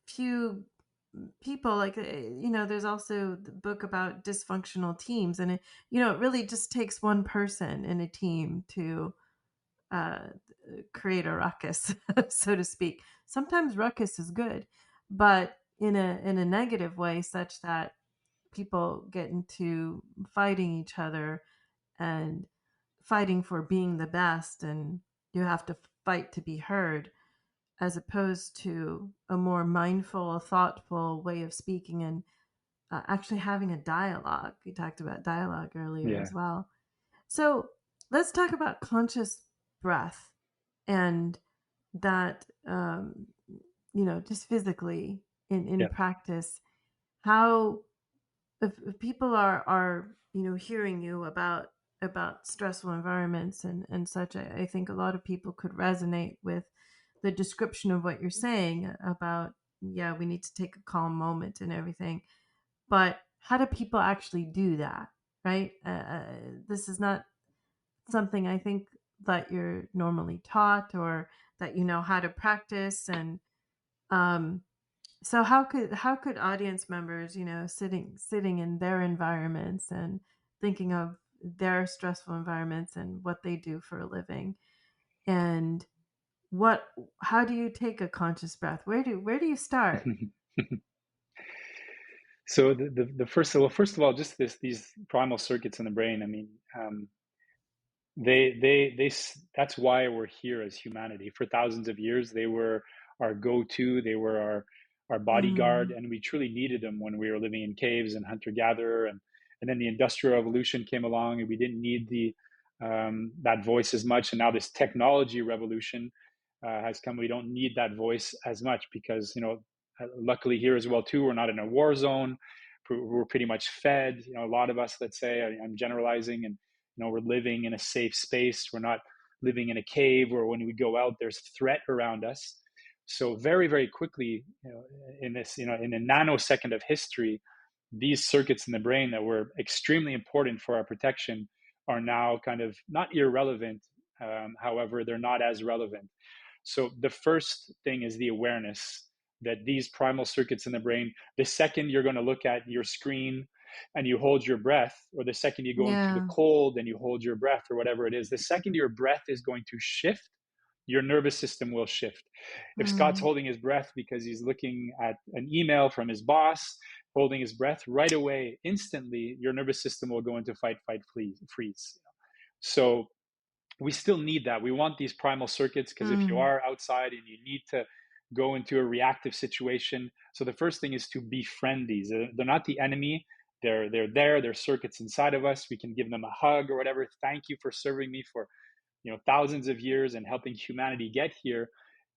few people, like there's also the book about dysfunctional teams, and it really just takes one person in a team to uh, create a ruckus, so to speak. Sometimes ruckus is good, but in a negative way, such that people get into fighting each other and fighting for being the best, and you have to fight to be heard, as opposed to a more mindful, thoughtful way of speaking, and actually having a dialogue. We talked about dialogue earlier Yeah. as well. So let's talk about conscious breath, and that, just physically in Yeah. practice, how, if people are hearing you about stressful environments and such, I think a lot of people could resonate with the description of what you're saying about, yeah, we need to take a calm moment and everything. But how do people actually do that, right? This is not something, I think, that you're normally taught, or that you know how to practice. And um, so how could audience members, sitting in their environments and thinking of their stressful environments and what they do for a living, and what how do you take a conscious breath? Where do you start? So the first of all, just these primal circuits in the brain. I mean, that's why we're here as humanity. For thousands of years, they were our go-to. They were our bodyguard, Mm, and we truly needed them when we were living in caves and hunter-gatherer. And then the Industrial Revolution came along, and we didn't need the that voice as much. And now this technology revolution has come. We don't need that voice as much because luckily here as well too, we're not in a war zone. We're pretty much fed. A lot of us, let's say, I'm generalizing, and we're living in a safe space. We're not living in a cave where when we go out there's threat around us. So very, very quickly, in this, in a nanosecond of history, these circuits in the brain that were extremely important for our protection are now kind of not irrelevant. However, they're not as relevant. So the first thing is the awareness that these primal circuits in the brain, the second you're going to look at your screen and you hold your breath, or the second you go into the yeah. cold and you hold your breath, or whatever it is, the second your breath is going to shift, your nervous system will shift. If Scott's Mm, holding his breath because he's looking at an email from his boss, holding his breath, right away, instantly, your nervous system will go into fight, fight, freeze. So we still need that. We want these primal circuits because if you mm, are outside and you need to go into a reactive situation, so the first thing is to befriend these. They're not the enemy. They're there. They're circuits inside of us. We can give them a hug or whatever. Thank you for serving me for thousands of years and helping humanity get here.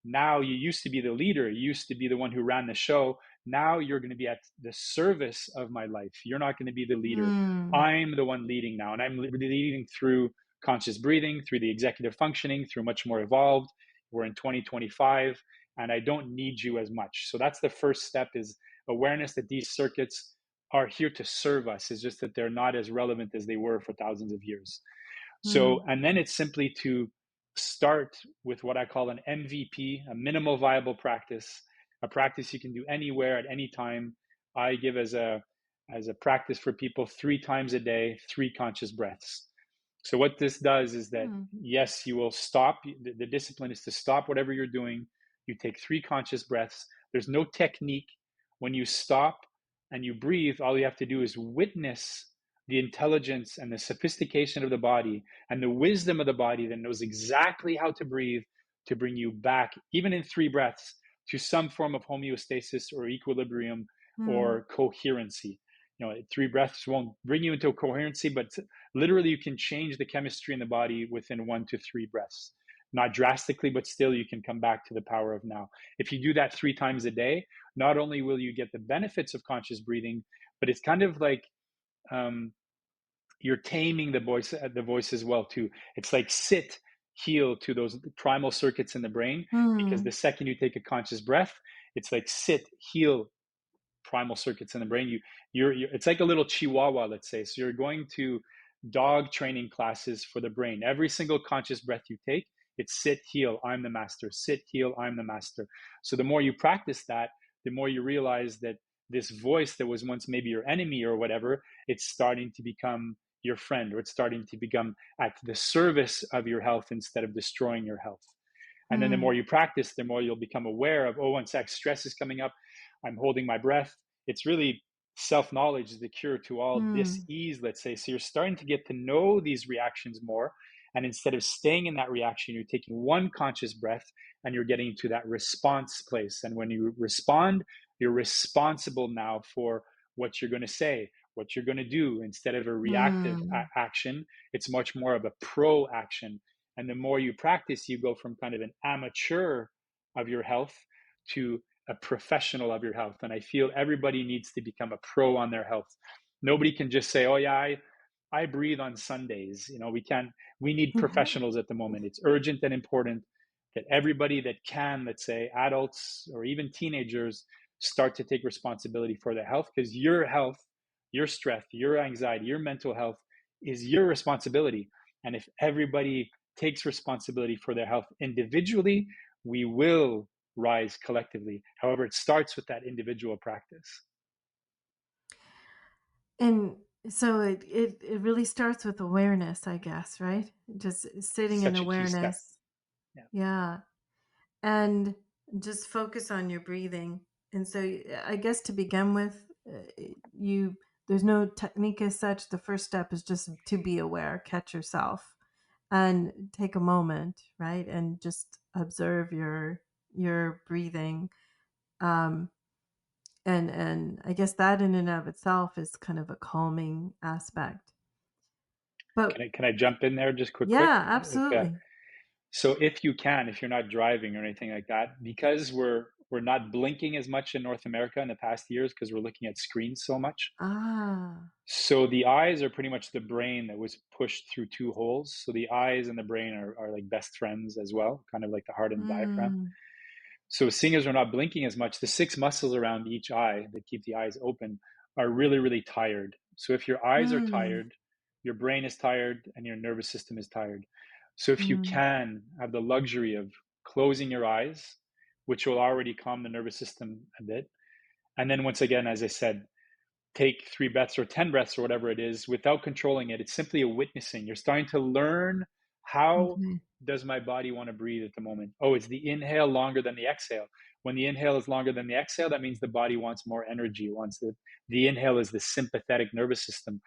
Now you used to be the leader, you used to be the one who ran the show. Now you're going to be at the service of my life. You're not going to be the leader. mm, I'm the one leading now, and I'm leading through conscious breathing, through the executive functioning, through much more evolved. We're in 2025, and I don't need you as much. So that's the first step, is awareness that these circuits are here to serve us. It's just that they're not as relevant as they were for thousands of years. So, mm, and then it's simply to start with what I call an MVP, a minimal viable practice, a practice you can do anywhere at any time. I give as a practice for people 3 times a day, 3 conscious breaths. So what this does is that, mm, yes, you will stop. The discipline is to stop whatever you're doing. You take 3 conscious breaths. There's no technique. When you stop and you breathe, all you have to do is witness the intelligence and the sophistication of the body and the wisdom of the body that knows exactly how to breathe to bring you back, even in 3 breaths, to some form of homeostasis or equilibrium mm, or coherency. 3 breaths won't bring you into a coherency, but literally you can change the chemistry in the body within 1 to 3 breaths. not drastically, but still you can come back to the power of now. If you do that 3 times a day, not only will you get the benefits of conscious breathing, but it's kind of like um, you're taming the voice as well too. It's like sit, heal to those primal circuits in the brain, because the Mm. second you take a conscious breath, it's like sit, heal primal circuits in the brain. You're it's like a little chihuahua, let's say. So you're going to dog training classes for the brain. Every single conscious breath you take, it's sit, heal, I'm the master. Sit, heal, I'm the master. So the more you practice that, the more you realize that this voice that was once maybe your enemy or whatever, it's starting to become your friend, or it's starting to become at the service of your health instead of destroying your health. And then the more Mm. you practice, the more you'll become aware of, oh, one sec, stress is coming up. I'm holding my breath. It's really self-knowledge is the cure to all Mm. dis-ease, let's say. So you're starting to get to know these reactions more. And instead of staying in that reaction, you're taking one conscious breath and you're getting to that response place. And when you respond, you're responsible now for what you're going to say, what you're going to do. Instead of a reactive Mm. action, it's much more of a pro action. And the more you practice, you go from kind of an amateur of your health to a professional of your health. And I feel everybody needs to become a pro on their health. Nobody can just say, oh, yeah, I breathe on Sundays. We need professionals at the moment. It's urgent and important that everybody that can, let's say adults or even teenagers, start to take responsibility for their health, because your health, your stress, your anxiety, your mental health is your responsibility. And if everybody takes responsibility for their health individually, we will rise collectively. However, it starts with that individual practice. And so it really starts with awareness, I guess, right? Just sitting in Such a key step. awareness. Yeah. Yeah. And just focus on your breathing. And so I guess to begin with, you there's no technique as such. The first step is just to be aware, catch yourself, and take a moment, right? And just observe your breathing. Um, and I guess that in and of itself is kind of a calming aspect. Can But I jump in there just quick? yeah, absolutely. So if you can, if you're not driving or anything like that, because we're not blinking as much in North America in the past years because we're looking at screens so much. Ah. So the eyes are pretty much the brain that was pushed through two holes. So the eyes and the brain are like best friends as well, kind of like the heart and the diaphragm. Mm. So seeing as we're not blinking as much, the six muscles around each eye that keep the eyes open are really, really tired. So if your eyes are Mm. tired, your brain is tired and your nervous system is tired. So if you Mm. can have the luxury of closing your eyes, which will already calm the nervous system a bit. And then once again, as I said, take 3 breaths or 10 breaths or whatever it is without controlling it. It's simply a witnessing. You're starting to learn, how Okay. does my body want to breathe at the moment? Oh, it's the inhale longer than the exhale. When the inhale is longer than the exhale, that means the body wants more energy. Wants the inhale is the sympathetic nervous system.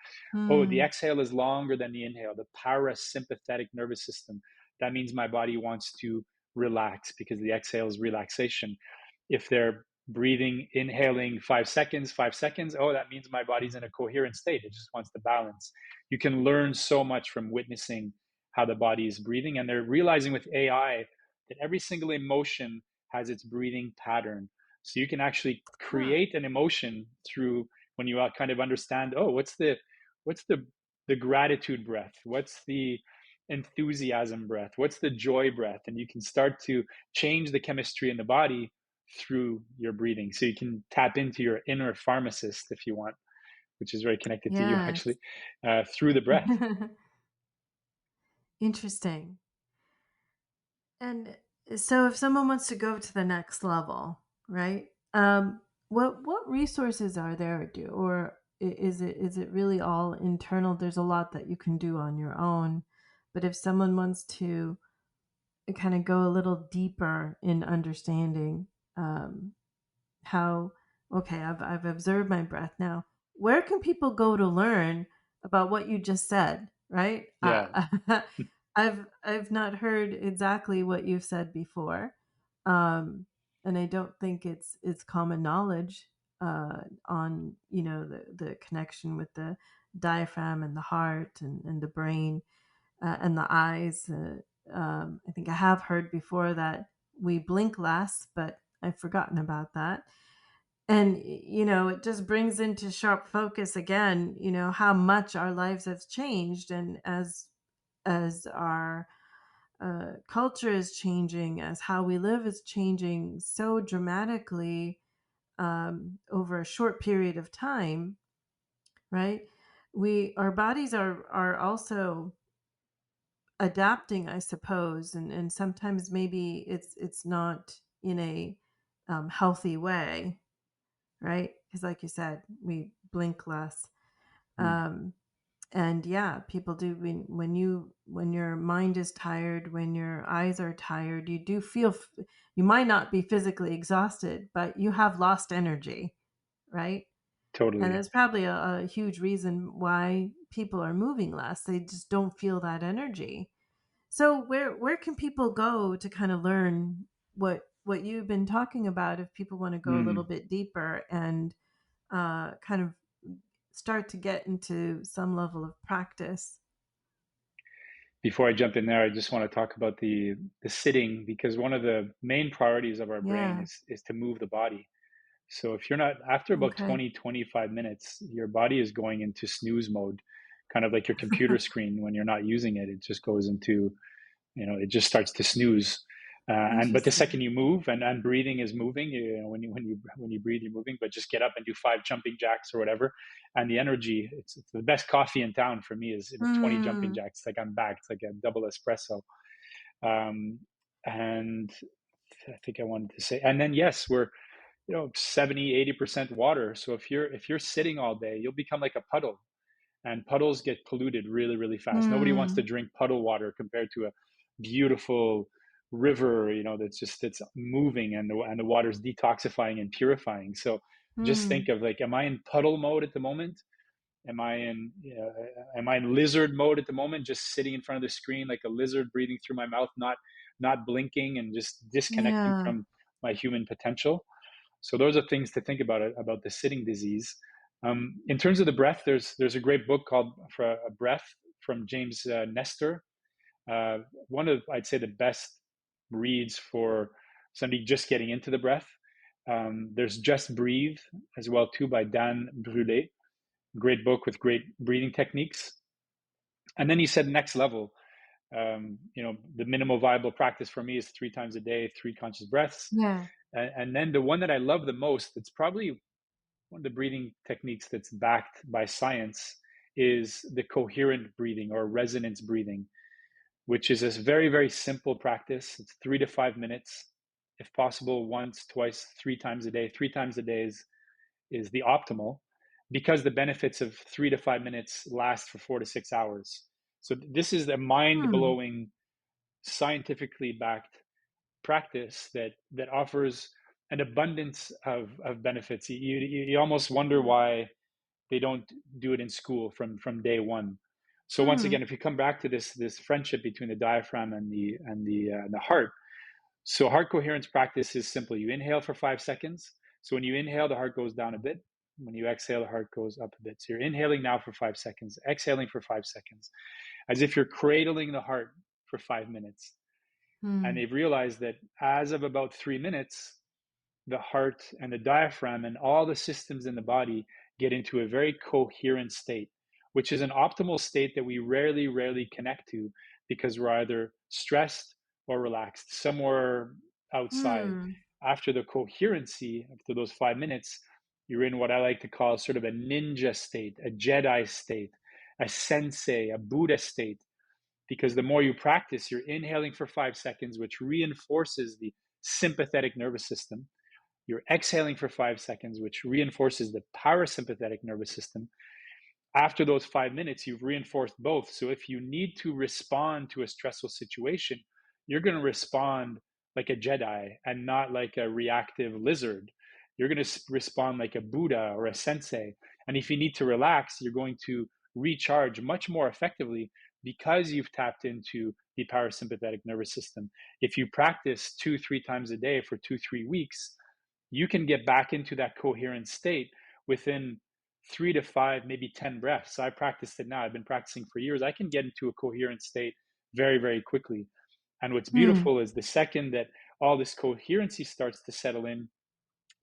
Oh, the Mm. exhale is longer than the inhale, the parasympathetic nervous system. That means my body wants to relax, because the exhale is relaxation. If they're breathing, inhaling 5 seconds, 5 seconds, oh, that means my body's in a coherent state. It just wants to balance. You can learn so much from witnessing how the body is breathing. And they're realizing with AI that every single emotion has its breathing pattern. So you can actually Huh. create an emotion through, when you kind of understand, oh, what's the gratitude breath? What's the enthusiasm breath? What's the joy breath? And you can start to change the chemistry in the body through your breathing. So you can tap into your inner pharmacist if you want, which is very connected to you Yes. actually, through the breath. Interesting. And so if someone wants to go to the next level, right? What resources are there, do or is it really all internal? There's a lot that you can do on your own, but if someone wants to kind of go a little deeper in understanding, um, how okay, I've observed my breath now. Where can people go to learn about what you just said, right? Yeah. I've not heard exactly what you've said before, and I don't think it's common knowledge on the connection with the diaphragm and the heart and the brain and the eyes. I think I have heard before that we blink less, but I've forgotten about that. And, it just brings into sharp focus again, how much our lives have changed. And as our culture is changing, as how we live is changing so dramatically over a short period of time, right? Our bodies are also adapting, I suppose, and sometimes maybe it's not in a healthy way, right? Because, like you said, we blink less. Mm, Um, and yeah, people do when your mind is tired, when your eyes are tired, you do feel you might not be physically exhausted, but you have lost energy, right? And totally. that's probably a huge reason why people are moving less. They just don't feel that energy. So where can people go to kind of learn what you've been talking about if people want to go a little Mm. bit deeper and kind of start to get into some level of practice? Before I jump in there, I just want to talk about the sitting, because one of the main priorities of our brain Yeah. is to move the body. So if you're not, after about Okay. 20-25 minutes, your body is going into snooze mode, kind of like your computer screen when you're not using it. It just goes into, it just starts to snooze. And but the second Interesting. you move, and breathing is moving, when you breathe, you're moving. But just get up and do 5 jumping jacks or whatever, and the energy. It's the best coffee in town for me is 20 jumping Hmm. jacks. It's like I'm back. It's like a double espresso. Um, and I think I wanted to say, and then yes, we're 70-80% water. So if you're sitting all day, you'll become like a puddle, and puddles get polluted really, really fast. Nobody wants to Hmm. drink puddle water compared to a beautiful river, that's moving, and the water's detoxifying and purifying. So just Hmm. think of, like, am I in puddle mode at the moment? Am I in lizard mode at the moment, just sitting in front of the screen like a lizard, breathing through my mouth, not blinking, and just disconnecting Yeah. from my human potential? So those are things to think about the sitting disease. In terms of the breath, there's a great book called For a Breath from James Nestor. Uh, One of, I'd say, the best reads for somebody just getting into the breath. There's Just Breathe as well too, by Dan Brulé. Great book with great breathing techniques. And then he said next level. The minimal viable practice for me is 3 times a day, 3 conscious breaths. Yeah. And then the one that I love the most, it's probably one of the breathing techniques that's backed by science, is the coherent breathing or resonance breathing, which is this very, very simple practice. It's 3 to 5 minutes, if possible, once, twice, 3 times a day. 3 times a day is the optimal, because the benefits of 3 to 5 minutes last for 4 to 6 hours. So this is a mind Hmm. blowing, scientifically backed practice that offers an abundance of benefits. You almost wonder why they don't do it in school from day one. So once Hmm. again, if you come back to this friendship between the diaphragm and the heart, so heart coherence practice is simple. You inhale for 5 seconds. So when you inhale, the heart goes down a bit. When you exhale, the heart goes up a bit. So you're inhaling now for 5 seconds, exhaling for 5 seconds, as if you're cradling the heart for 5 minutes. And Hmm. they've realized that as of about 3 minutes, the heart and the diaphragm and all the systems in the body get into a very coherent state, which is an optimal state that we rarely, rarely connect to, because we're either stressed or relaxed somewhere outside. Hmm. After the coherency, after those 5 minutes, you're in what I like to call sort of a ninja state, a Jedi state, a sensei, a Buddha state, because the more you practice, you're inhaling for 5 seconds, which reinforces the sympathetic nervous system. You're exhaling for 5 seconds, which reinforces the parasympathetic nervous system. After those 5 minutes, you've reinforced both. So if you need to respond to a stressful situation, you're going to respond like a Jedi and not like a reactive lizard. You're going to respond like a Buddha or a sensei. And if you need to relax, you're going to recharge much more effectively, because you've tapped into the parasympathetic nervous system. If you practice 2-3 times a day for 2-3 weeks, you can get back into that coherent state within 3 to 5, maybe 10 breaths. I practiced it now. I've been practicing for years. I can get into a coherent state very, very quickly. And what's Hmm. beautiful is the second that all this coherency starts to settle in,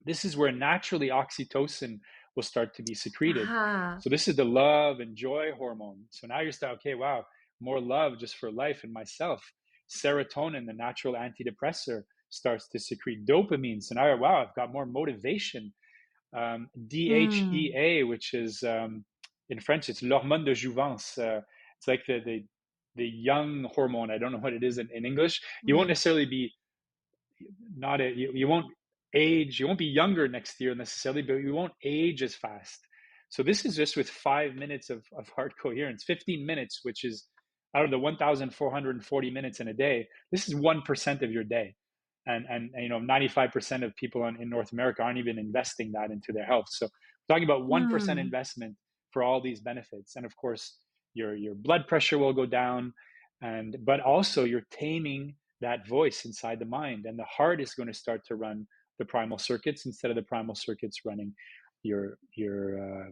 this is where naturally oxytocin will start to be secreted. Aha. So this is the love and joy hormone. So now you're starting, okay, wow, more love just for life and myself. Serotonin, the natural antidepressant, starts to secrete dopamine. So now, wow, I've got more motivation. Hmm. DHEA, which is in French, it's l'hormone de jouvence. It's like the young hormone. I don't know what it is in English. You won't Hmm. necessarily be not a you won't age, you won't be younger next year necessarily, but you won't age as fast. So this is just with 5 minutes of heart coherence, 15 minutes, which is out of the 1,440 minutes in a day. This is 1% of your day, and 95% of people in North America aren't even investing that into their health. So we're talking about 1% Hmm. investment for all these benefits, and of course your blood pressure will go down, and but also you're taming that voice inside the mind, and the heart is going to start to run the primal circuits instead of the primal circuits running your your uh,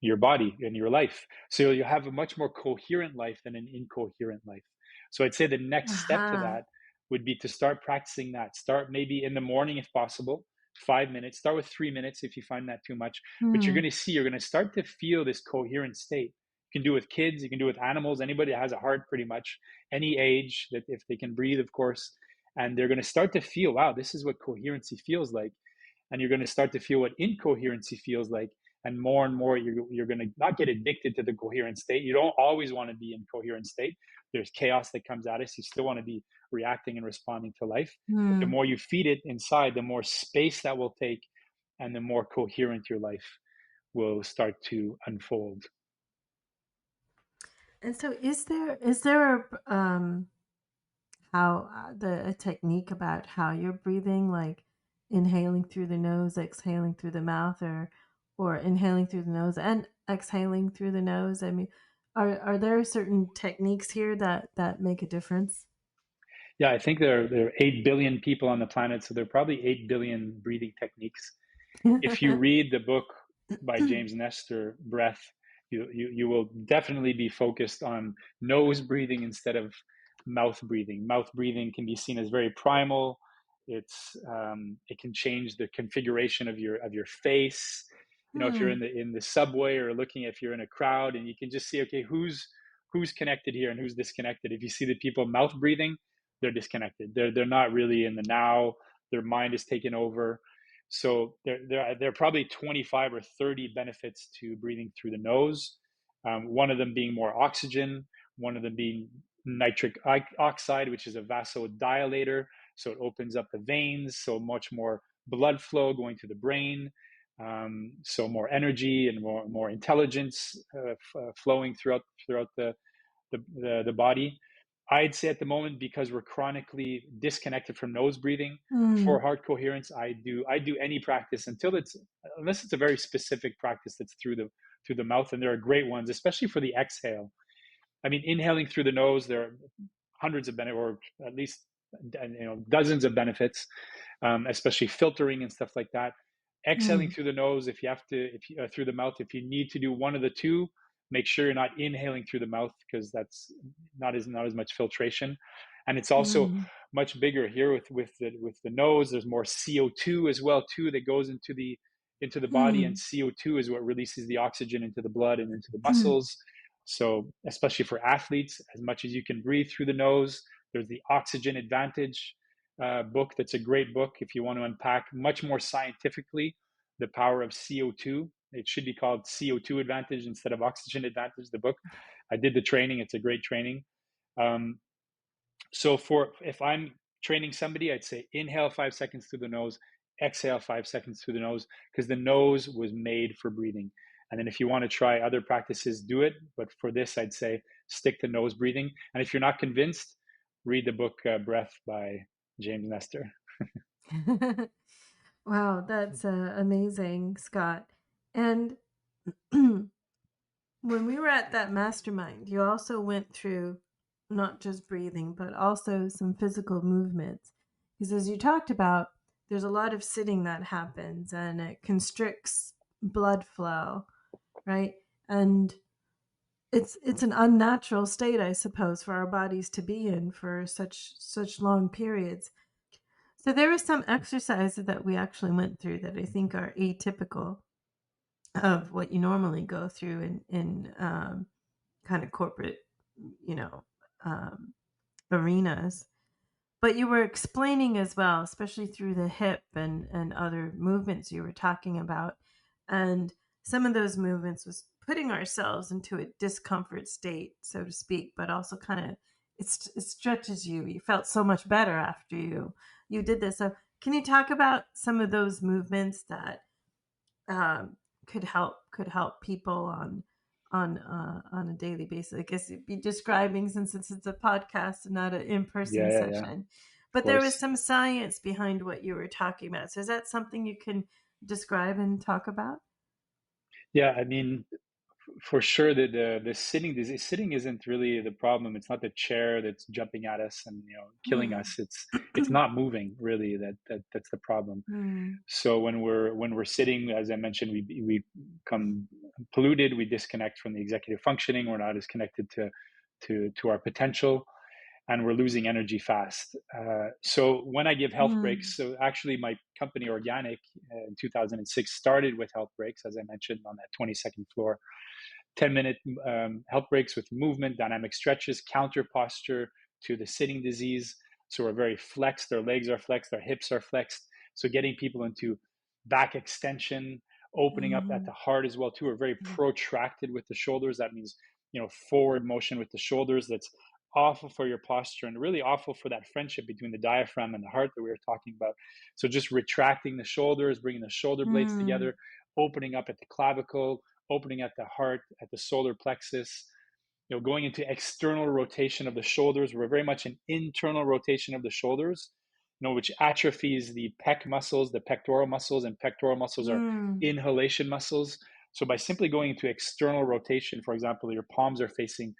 your body and your life. So you have a much more coherent life than an incoherent life. So I'd say the next step to Aha. that would be to start practicing that. Start maybe in the morning if possible, 5 minutes. Start with 3 minutes if you find that too much. But you're Hmm. going to see, you're going to start to feel this coherent state. You can do it with kids, you can do it with animals, anybody that has a heart, pretty much any age, that if they can breathe, of course. And they're going to start to feel, wow, this is what coherency feels like. And you're going to start to feel what incoherency feels like. And more, you're going to not get addicted to the coherent state. You don't always want to be in coherent state. There's chaos that comes at us. You still want to be reacting and responding to life. But the Hmm. more you feed it inside, the more space that will take, and the more coherent your life will start to unfold. And so, is there how a technique about how you're breathing, like inhaling through the nose, exhaling through the mouth, or inhaling through the nose and exhaling through the nose? I mean, are there certain techniques here that make a difference? Yeah, I think there are 8 billion people on the planet, so there are probably 8 billion breathing techniques. If you read the book by James Nestor, Breath, you will definitely be focused on nose breathing instead of mouth breathing. Mouth breathing can be seen as very primal. It can change the configuration of your face. If you're Hmm. in the subway, or looking, if you're in a crowd, and you can just see, okay, who's connected here and who's disconnected. If you see the people mouth breathing, they're disconnected. They're not really in the now. Their mind is taken over. So there are probably 25 or 30 benefits to breathing through the nose. One of them being more oxygen, one of them being nitric oxide, which is a vasodilator. So it opens up the veins, so much more blood flow going to the brain. So more energy and more intelligence flowing throughout the body. I'd say at the moment, because we're chronically disconnected from nose breathing, for Hmm. heart coherence, I do any practice unless it's a very specific practice that's through the mouth, and there are great ones, especially for the exhale. I mean, inhaling through the nose, there are hundreds of benefits, or at least dozens of benefits, especially filtering and stuff like that. Exhaling Hmm. through the nose, if you have to, if you, through the mouth, if you need to do one of the two, make sure you're not inhaling through the mouth, because that's not as much filtration, and it's also Hmm. much bigger here with the nose. There's more CO2 as well too that goes into the body, and Hmm. CO2 is what releases the oxygen into the blood and into the muscles. So especially for athletes, as much as you can breathe through the nose, there's the Oxygen Advantage book. That's a great book if you want to unpack much more scientifically the power of CO2. It should be called CO2 Advantage instead of Oxygen Advantage, the book. I did the training. It's a great training. Um, so for if I'm training somebody, I'd say inhale 5 seconds through the nose, exhale 5 seconds through the nose, because the nose was made for breathing. And then if you want to try other practices, do it. But for this, I'd say stick to nose breathing. And if you're not convinced, read the book Breath by James Nestor. Hmm. Wow, that's amazing, Scott. And when we were at that mastermind, you also went through not just breathing, but also some physical movements. Because as you talked about, there's a lot of sitting that happens and it constricts blood flow, right? And it's an unnatural state, I suppose, for our bodies to be in for such long periods. So there were some exercises that we actually went through that I think are atypical of what you normally go through in kind of corporate, you know, um, arenas. But you were explaining as well, especially through the hip and other movements you were talking about. And some of those movements was putting ourselves into a discomfort state, so to speak, but also kind of it stretches you. You felt so much better after you did this. So can you talk about some of those movements that um, could help people on a daily basis? I guess you'd be describing, since it's a podcast and not an in-person Yeah, session. of But there was course. some science behind what you were talking about. So is that something you can describe and talk about? Yeah, I mean, for sure that the sitting isn't really the problem. It's not the chair that's jumping at us and killing us. It's not moving really that's the problem. Mm, So when we're sitting, as I mentioned, we come polluted. We disconnect from the executive functioning. We're not as connected to our potential, and we're losing energy fast. So when I give health mm, breaks, so actually my company Organic in 2006 started with health breaks, as I mentioned, on that 22nd floor. 10-minute health breaks with movement, dynamic stretches, counter posture to the sitting disease. So we're very flexed, their legs are flexed, their hips are flexed. So getting people into back extension, opening up at mm, the heart as well too. We're very protracted with the shoulders. That means forward motion with the shoulders. That's awful for your posture and really awful for that friendship between the diaphragm and the heart that we were talking about. So just retracting the shoulders, bringing the shoulder blades mm, together, opening up at the clavicle, opening at the heart, at the solar plexus, going into external rotation of the shoulders. We're very much an internal rotation of the shoulders, which atrophies the pec muscles, the pectoral muscles, and pectoral muscles are mm, inhalation muscles. So by simply going into external rotation, for example, your palms are facing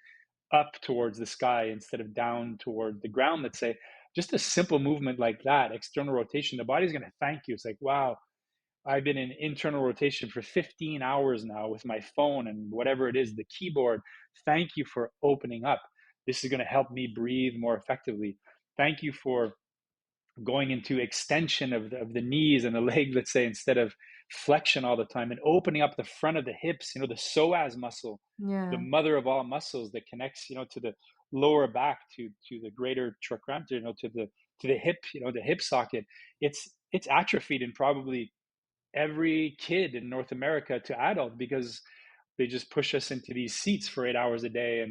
up towards the sky instead of down toward the ground, let's say, just a simple movement like that, external rotation, the body's going to thank you. It's like, wow, I've been in internal rotation for 15 hours now with my phone and whatever it is, the keyboard. Thank you for opening up. This is going to help me breathe more effectively. Thank you for going into extension of the knees and the leg, let's say, instead of flexion all the time, and opening up the front of the hips, the psoas muscle, the yeah. mother of all muscles that connects, to the lower back, to the greater trochanter, to the hip, the hip socket. It's atrophied in probably every kid in North America to adult because they just push us into these seats for 8 hours a day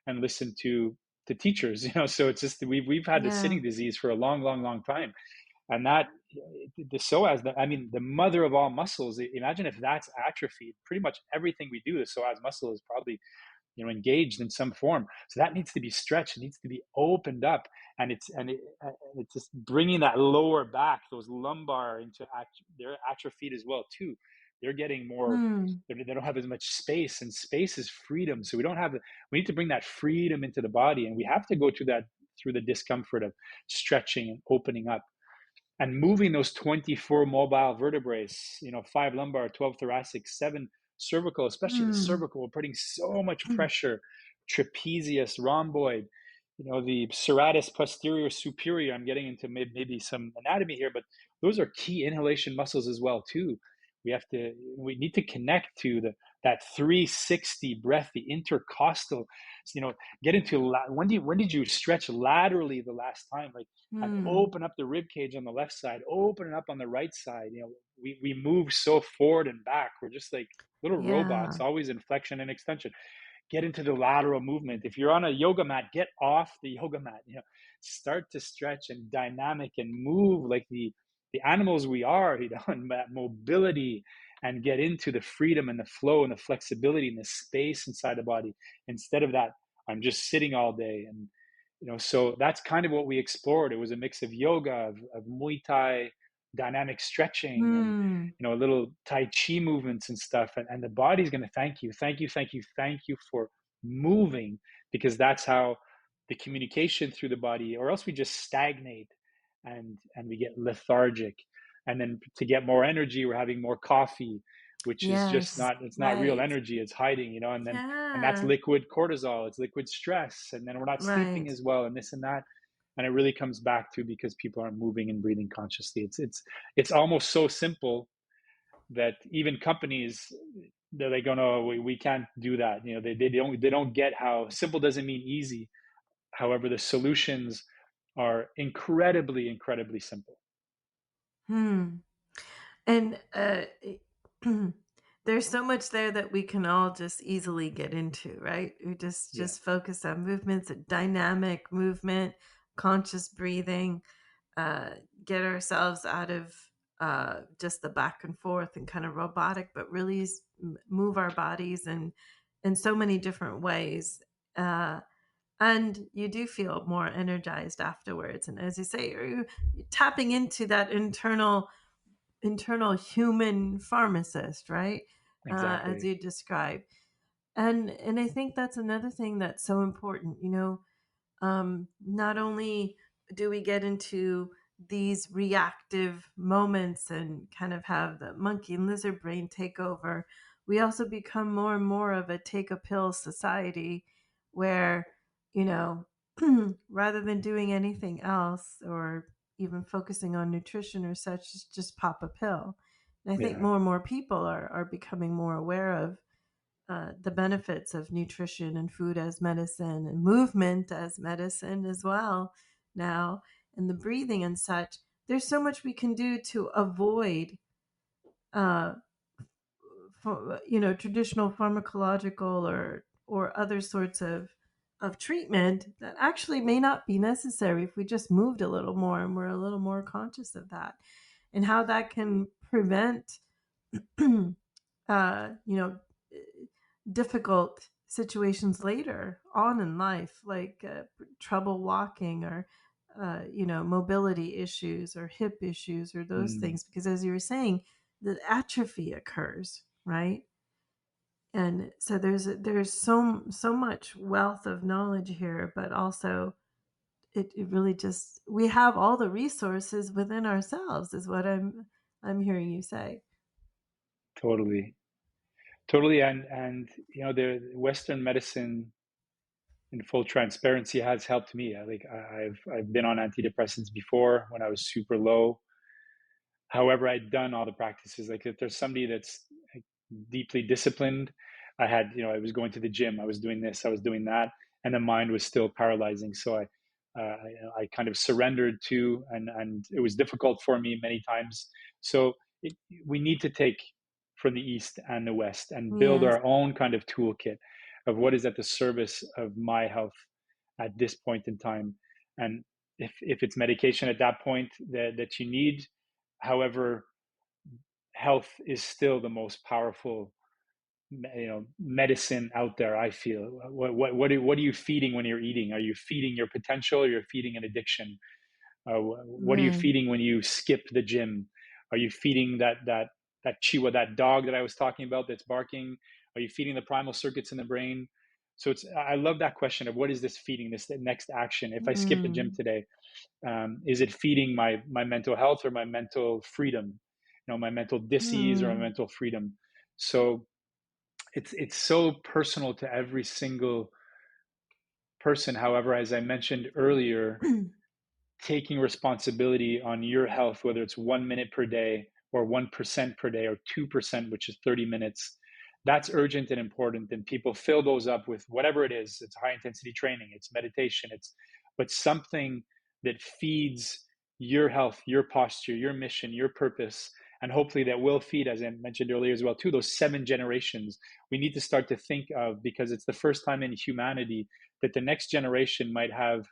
and listen to teachers. So it's just we've had the Yeah. sitting disease for a long, long, long time, and that the psoas, I mean, the mother of all muscles. Imagine if that's atrophied. Pretty much everything we do, the psoas muscle is probably engaged in some form. So that needs to be stretched. It needs to be opened up, and it's just bringing that lower back, those lumbar into they're atrophied as well too. They're getting more. Mm, They don't have as much space, and space is freedom. So we need to bring that freedom into the body, and we have to go through the discomfort of stretching and opening up and moving those 24 mobile vertebrae, 5 lumbar, 12 thoracic, 7 cervical, especially the mm, cervical. We're putting so much pressure, trapezius, rhomboid, the serratus posterior superior. I'm getting into maybe some anatomy here, but those are key inhalation muscles as well too. We need to connect to that 360 breath, the intercostal, get into when did you stretch laterally the last time? Like, and mm. open up the rib cage on the left side, open it up on the right side. We move so forward and back. We're just like little robots, Yeah. always in flexion and extension. Get into the lateral movement. If you're on a yoga mat, get off the yoga mat. Start to stretch and dynamic and move like the animals we are. And that mobility, and get into the freedom and the flow and the flexibility and the space inside the body. Instead of that, I'm just sitting all day. And so that's kind of what we explored. It was a mix of yoga, of Muay Thai, dynamic stretching, and Mm, a little Tai Chi movements and stuff. And the body's going to thank you, thank you, thank you, thank you for moving, because that's how the communication through the body, or else we just stagnate and we get lethargic. And then to get more energy, we're having more coffee, which is just Yes, not, it's not real right. energy, it's hiding, and that's Yeah, liquid cortisol, it's liquid stress, and then we're not sleeping right. as well, and this and that. And it really comes back to, because people aren't moving and breathing consciously. It's almost so simple that even companies, they're like, oh no, we can't do that. They don't get how simple doesn't mean easy. However, the solutions are incredibly, incredibly simple. Hmm. And there's so much there that we can all just easily get into, right? We just Yeah, just focus on movements, dynamic movement, conscious breathing, uh, get ourselves out of just the back and forth and kind of robotic, but really move our bodies in so many different ways. And you do feel more energized afterwards. And as you say, you're tapping into that internal human pharmacist, right? As exactly. you described. And I think that's another thing that's so important. Not only do we get into these reactive moments and kind of have the monkey and lizard brain take over, we also become more and more of a take a pill society where, you know, rather than doing anything else or even focusing on nutrition or such, just pop a pill. And I think Yeah, more and more people are becoming more aware of the benefits of nutrition and food as medicine and movement as medicine as well now, and the breathing and such. There's so much we can do to avoid uh, traditional pharmacological or other sorts of treatment that actually may not be necessary if we just moved a little more and we're a little more conscious of that, and how that can prevent uh, you know, difficult situations later on in life, like trouble walking or, mobility issues or hip issues or those mm, things. Because as you were saying, the atrophy occurs, right? And so there's so much wealth of knowledge here, but also it really just we have all the resources within ourselves, is what I'm hearing you say. totally, totally. And the Western medicine, in full transparency, has helped me. I've been on antidepressants before when I was super low. However, I'd done all the practices. Like, if there's somebody that's like deeply disciplined, I was going to the gym, I was doing this, I was doing that, and the mind was still paralyzing. So I kind of surrendered to, and it was difficult for me many times. So we need to take from the East and the West and build Yes. our own kind of toolkit of what is at the service of my health at this point in time. And if it's medication at that point that you need. However, health is still the most powerful, medicine out there. I feel. What are you feeding when you're eating? Are you feeding your potential, or you're feeding an addiction? What are you Right. feeding when you skip the gym? Are you feeding that chihuahua, that dog that I was talking about that's barking? Are you feeding the primal circuits in the brain? So I love that question of, what is this feeding, this next action? If I skip the gym Mm. today, is it feeding my mental health or my mental freedom? My mental disease or my Mm. mental freedom? So it's so personal to every single person. However, as I mentioned earlier, taking responsibility on your health, whether it's 1 minute per day or 1% per day or 2%, which is 30 minutes, that's urgent and important. And people fill those up with whatever it is. It's high intensity training, it's meditation, but something that feeds your health, your posture, your mission, your purpose. And hopefully that will feed, as I mentioned earlier as well, too, those 7 generations. We need to start to think of, because it's the first time in humanity that the next generation might have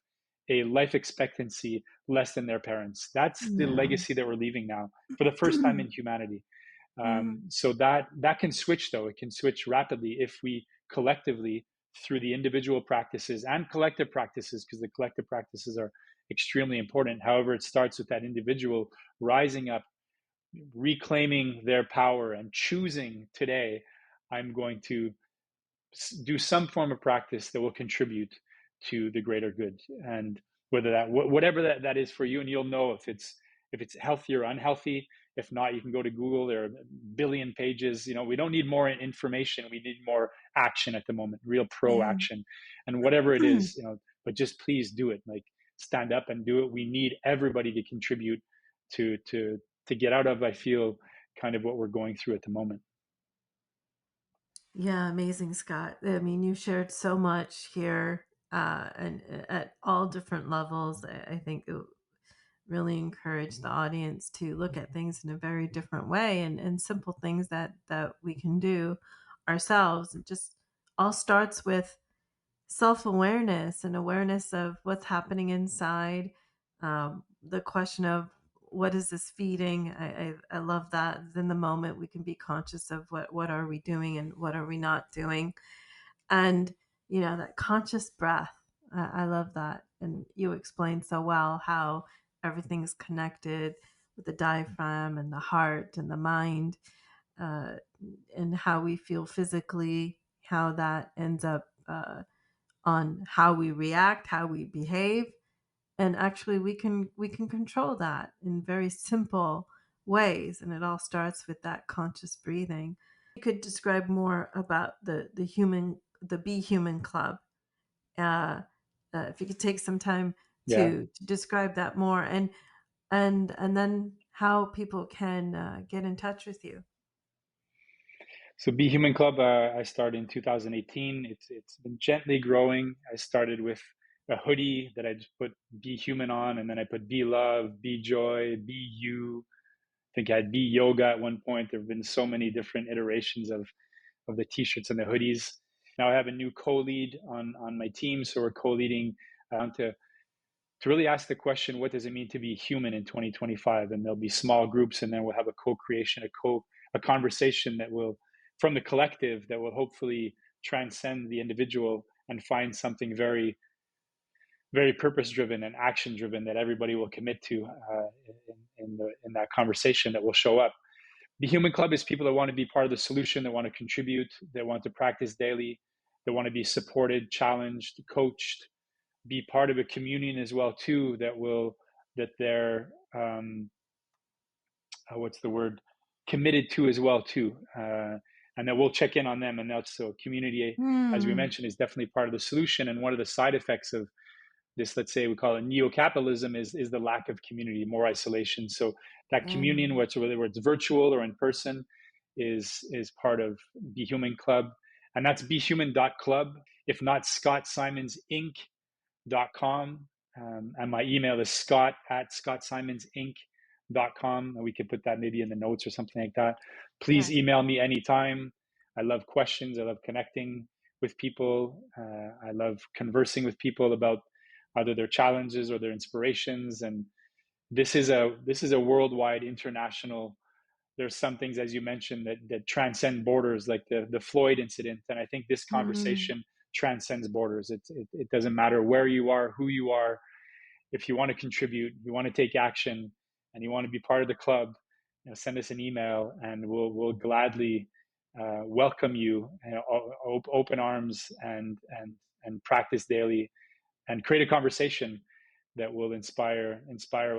a life expectancy less than their parents. That's the legacy Yes. that we're leaving now for the first time in humanity. Yeah. So that can switch, though. It can switch rapidly if we collectively, through the individual practices and collective practices, because the collective practices are extremely important. However, it starts with that individual rising up, reclaiming their power, and choosing today, I'm going to do some form of practice that will contribute to the greater good. And whether that, whatever that is for you, and you'll know if it's healthy or unhealthy, If not, you can go to Google. There are a billion pages. We don't need more information. We need more action at the moment, real pro Yeah. action. And whatever it is, but just please do it. Like, stand up and do it. We need everybody to contribute to get out of, I feel, kind of what we're going through at the moment. Yeah, amazing, Scott. I mean, you shared so much here, and at all different levels. I think it really encouraged the audience to look at things in a very different way, and simple things that we can do ourselves. It just all starts with self-awareness and awareness of what's happening inside. The question of what is this feeding? I love that. In the moment, we can be conscious of what are we doing and what are we not doing, and that conscious breath. I love that, and you explained so well how everything is connected with the diaphragm and the heart and the mind, uh, and how we feel physically, how that ends up on how we react, how we behave, and actually we can control that in very simple ways, and it all starts with that conscious breathing. You could describe more about the Be Human Club. Uh, if you could take some time Yeah. to describe that more, and then how people can get in touch with you. So Be Human Club, I started in 2018. It's been gently growing. I started with a hoodie that I just put Be Human on, and then I put Be Love, Be Joy, Be You. I think I had Be Yoga at one point. There have been so many different iterations of the t-shirts and the hoodies. Now I have a new co-lead on my team, so we're co-leading to really ask the question, what does it mean to be human in 2025? And there'll be small groups, and then we'll have a co-creation, a conversation that will, from the collective, that will hopefully transcend the individual and find something very, very purpose-driven and action-driven that everybody will commit to in that conversation that will show up. The Human Club is people that want to be part of the solution, that want to contribute, that want to practice daily, that want to be supported, challenged, coached, be part of a communion as well too, that they're what's the word, committed to as well too, and that we'll check in on them. And that's, so community, as we Hmm. mentioned, is definitely part of the solution. And one of the side effects of this, let's say we call it neo-capitalism, is the lack of community, more isolation. So that Yeah. communion, whether it's virtual or in person, is part of Be Human Club, and that's behuman.club. If not, Scott Simons Inc.com. And my email is scott@scottsimonsinc.com. And we could put that maybe in the notes or something like that. Please Yes. email me anytime. I love questions. I love connecting with people. I love conversing with people about either their challenges or their inspirations. And this is a worldwide, international. There's some things, as you mentioned, that transcend borders, like the Floyd incident. And I think this Hmm. conversation transcends borders. It doesn't matter where you are, who you are. If you want to contribute, you want to take action, and you want to be part of the club, send us an email, and we'll gladly welcome you, open arms, and practice daily, and create a conversation that will inspire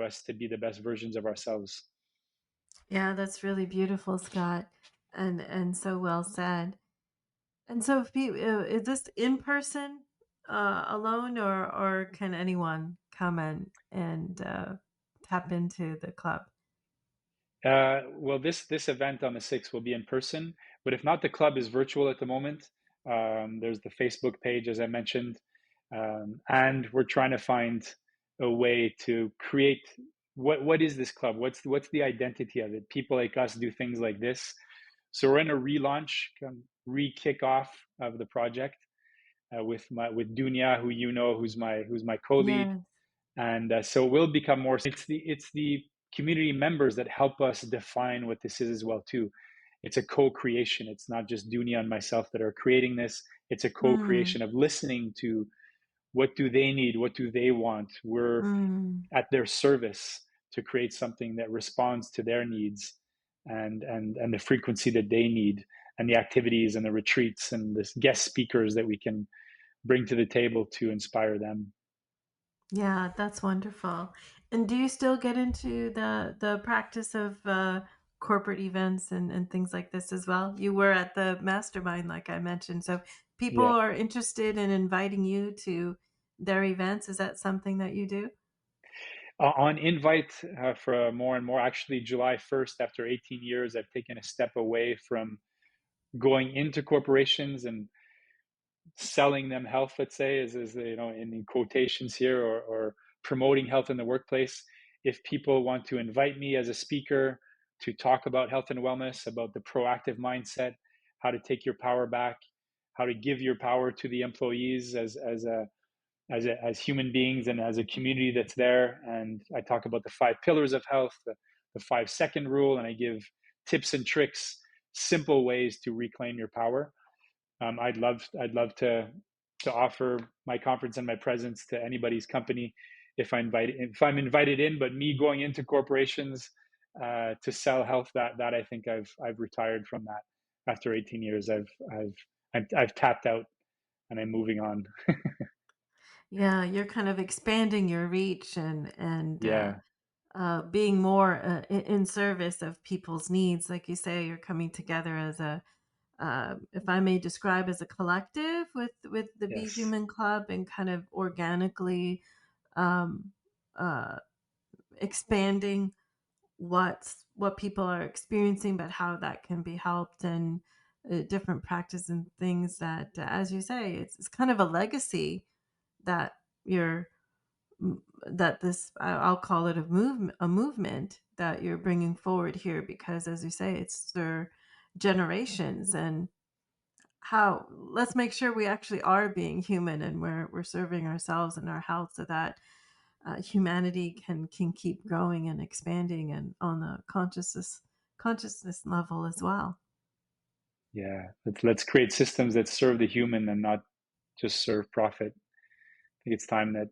us to be the best versions of ourselves. Yeah, that's really beautiful, Scott, and so well said. And so, if is this in person alone, or can anyone come and tap into the club? Well, this event on the 6th will be in person, but if not, the club is virtual at the moment. There's the Facebook page, as I mentioned, and we're trying to find a way to create what is this club? What's the identity of it? People like us do things like this, so we're in a relaunch, re-kickoff of the project with Dunya, who who's my co-lead, Yes. and so it will become more. It's the community members that help us define what this is as well too. It's a co-creation. It's not just Dunya and myself that are creating this. It's a Mm, co-creation of listening to what do they need, what do they want. We're mm. at their service to create something that responds to their needs, and the frequency that they need, and the activities and the retreats and the guest speakers that we can bring to the table to inspire them. Yeah, that's wonderful. And do you still get into the practice of corporate events and things like this as well? You were at the mastermind, like I mentioned. So people Yeah. are interested in inviting you to their events. Is that something that you do? On invite for more and more, actually, July 1st, after 18 years, I've taken a step away from going into corporations and selling them health, let's say, is in quotations here, or promoting health in the workplace. If people want to invite me as a speaker to talk about health and wellness, about the proactive mindset, how to take your power back, how to give your power to the employees as human beings and as a community that's there. And I talk about the 5 pillars of health, the 5 second rule, and I give tips and tricks, simple ways to reclaim your power. I'd love to offer my conference and my presence to anybody's company if I'm invited in. But me going into corporations to sell health, that I think I've retired from that after 18 years. I've tapped out and I'm moving on. Yeah, you're kind of expanding your reach and Yeah. being more in service of people's needs. Like you say, you're coming together as a, if I may describe, as a collective with the Be Yes. Human Club, and kind of organically um, uh, expanding what people are experiencing, but how that can be helped, and different practice and things that, as you say, it's kind of a legacy that you're that this I'll call it a movement that you're bringing forward here, because as you say, it's their generations. And how, let's make sure we actually are being human, and we're serving ourselves and our health, so that humanity can keep growing and expanding, and on the consciousness level as well. Yeah. Let's create systems that serve the human and not just serve profit. I think it's time that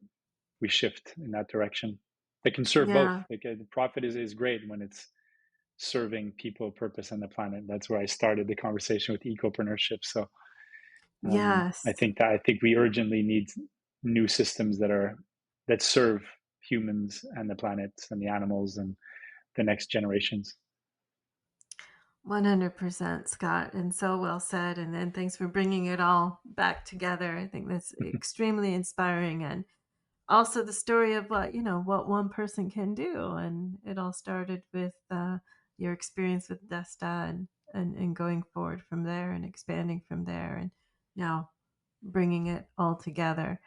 we shift in that direction. They can serve both. Yeah. Like, the profit is great when it's serving people, purpose, and the planet. That's where I started the conversation with ecopreneurship. So Yes. I think we urgently need new systems that serve humans and the planet and the animals and the next generations. 100%, Scott, and so well said. And then thanks for bringing it all back together. I think that's extremely inspiring, and also the story of what one person can do. And it all started with your experience with Desta, and going forward from there and expanding from there, and now bringing it all together.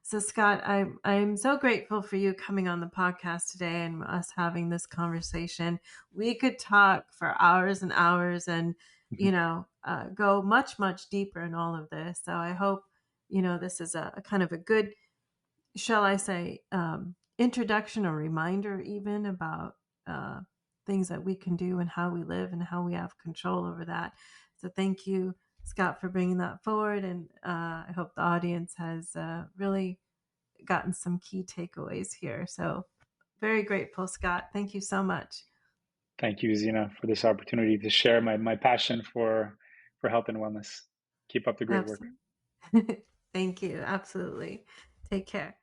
So Scott, I'm so grateful for you coming on the podcast today and us having this conversation. We could talk for hours and hours, and go much deeper in all of this. So I hope this is a kind of a good, shall I say, introduction or reminder, even about uh, things that we can do and how we live and how we have control over that. So thank you, Scott, for bringing that forward. And I hope the audience has really gotten some key takeaways here. So very grateful, Scott. Thank you so much. Thank you, Zina, for this opportunity to share my passion for health and wellness. Keep up the great work. Absolutely. Thank you. Absolutely. Take care.